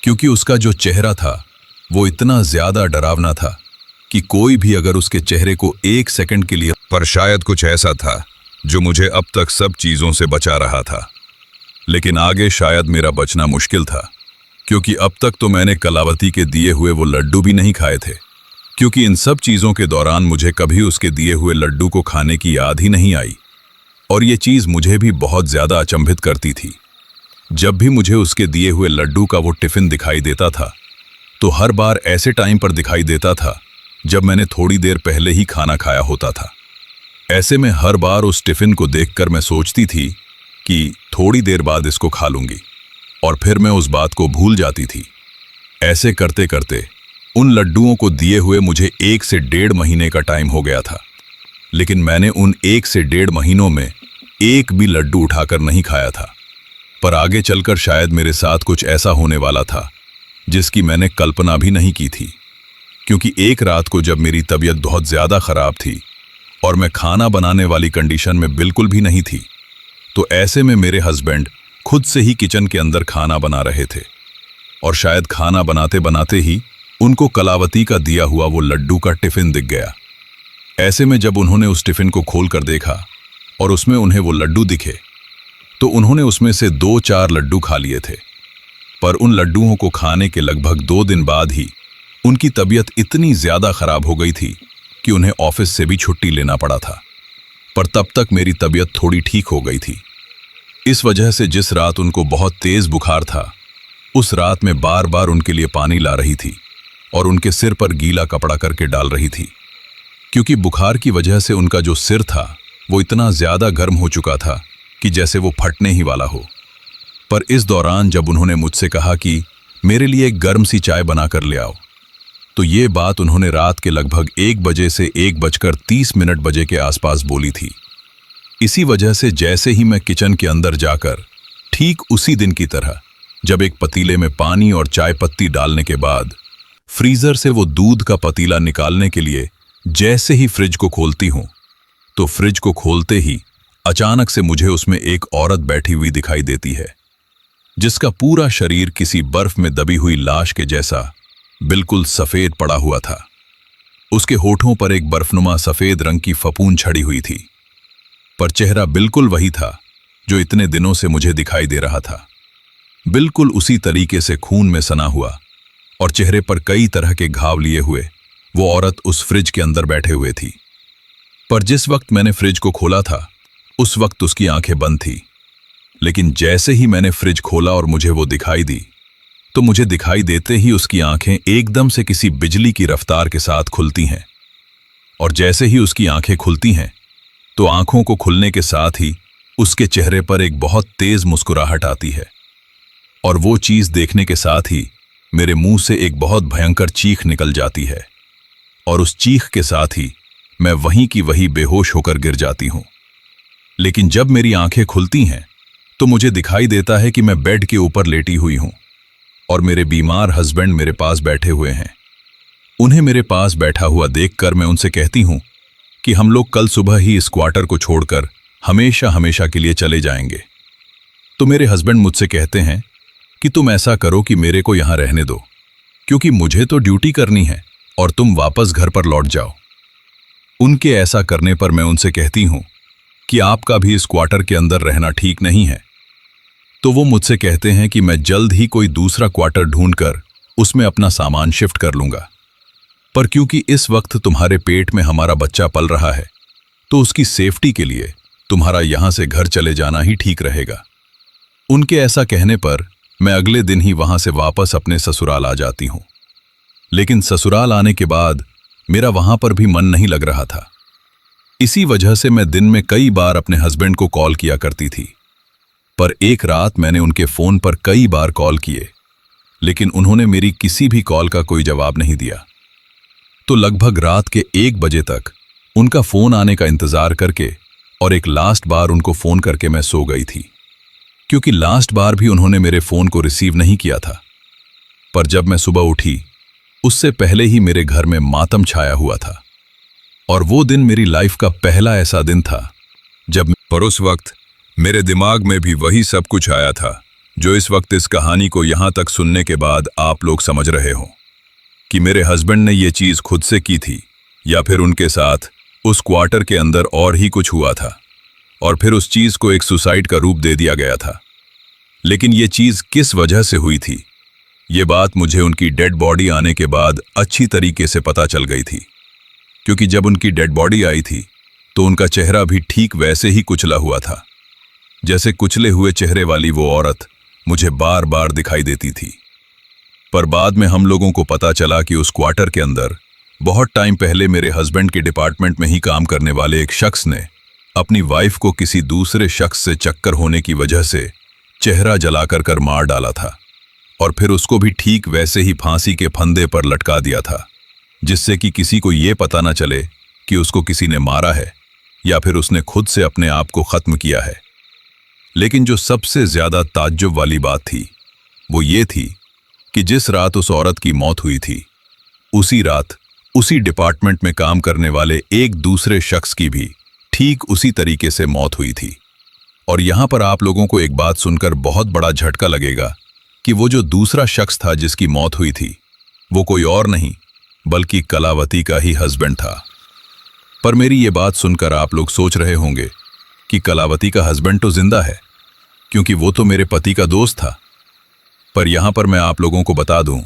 क्योंकि उसका जो चेहरा था वो इतना ज्यादा डरावना था कि कोई भी अगर उसके चेहरे को एक सेकंड के लिए, पर शायद कुछ ऐसा था जो मुझे अब तक सब चीजों से बचा रहा था। लेकिन आगे शायद मेरा बचना मुश्किल था, क्योंकि अब तक तो मैंने कलावती के दिए हुए वो लड्डू भी नहीं खाए थे, क्योंकि इन सब चीजों के दौरान मुझे कभी उसके दिए हुए लड्डू को खाने की याद ही नहीं आई। और ये चीज मुझे भी बहुत ज्यादा अचंभित करती थी। जब भी मुझे उसके दिए हुए लड्डू का वो टिफिन दिखाई देता था तो हर बार ऐसे टाइम पर दिखाई देता था जब मैंने थोड़ी देर पहले ही खाना खाया होता था। ऐसे में हर बार उस टिफिन को देखकर मैं सोचती थी कि थोड़ी देर बाद इसको खा लूंगी और फिर मैं उस बात को भूल जाती थी। ऐसे करते करते उन लड्डुओं को दिए हुए मुझे 1 से 1.5 महीने का टाइम हो गया था, लेकिन मैंने उन 1 से 1.5 महीनों में एक भी लड्डू उठाकर नहीं खाया था। पर आगे चलकर शायद मेरे साथ कुछ ऐसा होने वाला था जिसकी मैंने कल्पना भी नहीं की थी, क्योंकि एक रात को जब मेरी तबीयत बहुत ज्यादा खराब थी और मैं खाना बनाने वाली कंडीशन में बिल्कुल भी नहीं थी, तो ऐसे में मेरे हस्बैंड खुद से ही किचन के अंदर खाना बना रहे थे और शायद खाना बनाते बनाते ही उनको कलावती का दिया हुआ वो लड्डू का टिफिन दिख गया। ऐसे में जब उन्होंने उस टिफिन को खोलकर देखा और उसमें उन्हें वो लड्डू दिखे तो उन्होंने उसमें से 2-4 लड्डू खा लिए थे। पर उन लड्डुओं को खाने के लगभग 2 दिन बाद ही उनकी तबीयत इतनी ज्यादा खराब हो गई थी कि उन्हें ऑफिस से भी छुट्टी लेना पड़ा था। पर तब तक मेरी तबीयत थोड़ी ठीक हो गई थी। इस वजह से जिस रात उनको बहुत तेज बुखार था, उस रात में बार बार उनके लिए पानी ला रही थी और उनके सिर पर गीला कपड़ा करके डाल रही थी, क्योंकि बुखार की वजह से उनका जो सिर था वो इतना ज्यादा गर्म हो चुका था कि जैसे वो फटने ही वाला हो। पर इस दौरान जब उन्होंने मुझसे कहा कि मेरे लिए एक गर्म सी चाय बना कर ले आओ, तो ये बात उन्होंने रात के लगभग 1 बजे से 1:30 बजे के आसपास बोली थी। इसी वजह से जैसे ही मैं किचन के अंदर जाकर, ठीक उसी दिन की तरह, जब एक पतीले में पानी और चाय पत्ती डालने के बाद फ्रीजर से वो दूध का पतीला निकालने के लिए जैसे ही फ्रिज को खोलती हूं, तो फ्रिज को खोलते ही अचानक से मुझे उसमें एक औरत बैठी हुई दिखाई देती है, जिसका पूरा शरीर किसी बर्फ में दबी हुई लाश के जैसा बिल्कुल सफेद पड़ा हुआ था। उसके होठों पर एक बर्फनुमा सफेद रंग की फपूंद छड़ी हुई थी, पर चेहरा बिल्कुल वही था जो इतने दिनों से मुझे दिखाई दे रहा था। बिल्कुल उसी तरीके से खून में सना हुआ और चेहरे पर कई तरह के घाव लिए हुए वो औरत उस फ्रिज के अंदर बैठे हुए थी। पर जिस वक्त मैंने फ्रिज को खोला था, उस वक्त उसकी आंखें बंद थी। लेकिन जैसे ही मैंने फ्रिज खोला और मुझे वो दिखाई दी, तो मुझे दिखाई देते ही उसकी आंखें एकदम से किसी बिजली की रफ्तार के साथ खुलती हैं। और जैसे ही उसकी आंखें खुलती हैं, तो आंखों को खुलने के साथ ही उसके चेहरे पर एक बहुत तेज मुस्कुराहट आती है। और वो चीज देखने के साथ ही मेरे मुंह से एक बहुत भयंकर चीख निकल जाती है, और उस चीख के साथ ही मैं वहीं की वहीं बेहोश होकर गिर जाती हूं। लेकिन जब मेरी आंखें खुलती हैं, तो मुझे दिखाई देता है कि मैं बेड के ऊपर लेटी हुई हूं और मेरे बीमार हस्बैंड मेरे पास बैठे हुए हैं। उन्हें मेरे पास बैठा हुआ देखकर मैं उनसे कहती हूं कि हम लोग कल सुबह ही इस क्वार्टर को छोड़कर हमेशा हमेशा के लिए चले जाएंगे। तो मेरे हस्बैंड मुझसे कहते हैं कि तुम ऐसा करो कि मेरे को यहां रहने दो, क्योंकि मुझे तो ड्यूटी करनी है और तुम वापस घर पर लौट जाओ। उनके ऐसा करने पर मैं उनसे कहती हूं कि आपका भी इस क्वार्टर के अंदर रहना ठीक नहीं है। तो वो मुझसे कहते हैं कि मैं जल्द ही कोई दूसरा क्वार्टर ढूंढकर उसमें अपना सामान शिफ्ट कर लूंगा, पर क्योंकि इस वक्त तुम्हारे पेट में हमारा बच्चा पल रहा है, तो उसकी सेफ्टी के लिए तुम्हारा यहां से घर चले जाना ही ठीक रहेगा। उनके ऐसा कहने पर मैं अगले दिन ही वहां से वापस अपने ससुराल आ जाती हूं। लेकिन ससुराल आने के बाद मेरा वहां पर भी मन नहीं लग रहा था। इसी वजह से मैं दिन में कई बार अपने हस्बैंड को कॉल किया करती थी, पर एक रात मैंने उनके फोन पर कई बार कॉल किए, लेकिन उन्होंने मेरी किसी भी कॉल का कोई जवाब नहीं दिया। तो लगभग रात के 1 बजे तक उनका फोन आने का इंतजार करके और एक लास्ट बार उनको फोन करके मैं सो गई थी, क्योंकि लास्ट बार भी उन्होंने मेरे फोन को रिसीव नहीं किया था। पर जब मैं सुबह उठी, उससे पहले ही मेरे घर में मातम छाया हुआ था, और वो दिन मेरी लाइफ का पहला ऐसा दिन था जब, पर उस वक्त मेरे दिमाग में भी वही सब कुछ आया था जो इस वक्त इस कहानी को यहां तक सुनने के बाद आप लोग समझ रहे हो, कि मेरे हस्बैंड ने ये चीज खुद से की थी या फिर उनके साथ उस क्वार्टर के अंदर और ही कुछ हुआ था और फिर उस चीज को एक सुसाइड का रूप दे दिया गया था। लेकिन ये चीज किस वजह से हुई थी, ये बात मुझे उनकी डेड बॉडी आने के बाद अच्छी तरीके से पता चल गई थी, क्योंकि जब उनकी डेड बॉडी आई थी तो उनका चेहरा भी ठीक वैसे ही कुचला हुआ था, जैसे कुचले हुए चेहरे वाली वो औरत मुझे बार बार दिखाई देती थी। पर बाद में हम लोगों को पता चला कि उस क्वार्टर के अंदर बहुत टाइम पहले मेरे हस्बैंड के डिपार्टमेंट में ही काम करने वाले एक शख्स ने अपनी वाइफ को किसी दूसरे शख्स से चक्कर होने की वजह से चेहरा जलाकर कर मार डाला था, और फिर उसको भी ठीक वैसे ही फांसी के फंदे पर लटका दिया था, जिससे कि किसी को ये पता न चले कि उसको किसी ने मारा है या फिर उसने खुद से अपने आप को खत्म किया है। लेकिन जो सबसे ज्यादा ताज्जुब वाली बात थी, वो ये थी कि जिस रात उस औरत की मौत हुई थी, उसी रात उसी डिपार्टमेंट में काम करने वाले एक दूसरे शख्स की भी ठीक उसी तरीके से मौत हुई थी। और यहां पर आप लोगों को एक बात सुनकर बहुत बड़ा झटका लगेगा कि वो जो दूसरा शख्स था जिसकी मौत हुई थी, वो कोई और नहीं बल्कि कलावती का ही हस्बैंड था। पर मेरी ये बात सुनकर आप लोग सोच रहे होंगे कि कलावती का हस्बैंड तो जिंदा है, क्योंकि वो तो मेरे पति का दोस्त था। पर यहां पर मैं आप लोगों को बता दूं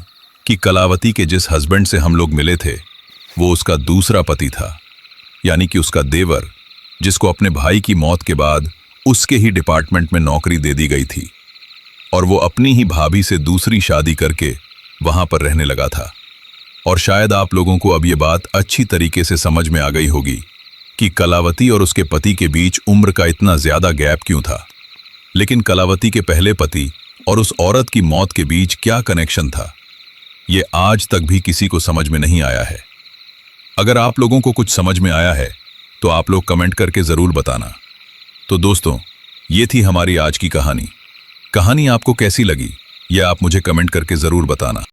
कि कलावती के जिस हस्बैंड से हम लोग मिले थे, वो उसका दूसरा पति था, यानी कि उसका देवर, जिसको अपने भाई की मौत के बाद उसके ही डिपार्टमेंट में नौकरी दे दी गई थी, और वो अपनी ही भाभी से दूसरी शादी करके वहां पर रहने लगा था। और शायद आप लोगों को अब ये बात अच्छी तरीके से समझ में आ गई होगी कि कलावती और उसके पति के बीच उम्र का इतना ज्यादा गैप क्यों था। लेकिन कलावती के पहले पति और उस औरत की मौत के बीच क्या कनेक्शन था, ये आज तक भी किसी को समझ में नहीं आया है। अगर आप लोगों को कुछ समझ में आया है तो आप लोग कमेंट करके जरूर बताना। तो दोस्तों, ये थी हमारी आज की कहानी। कहानी आपको कैसी लगी, यह आप मुझे कमेंट करके जरूर बताना।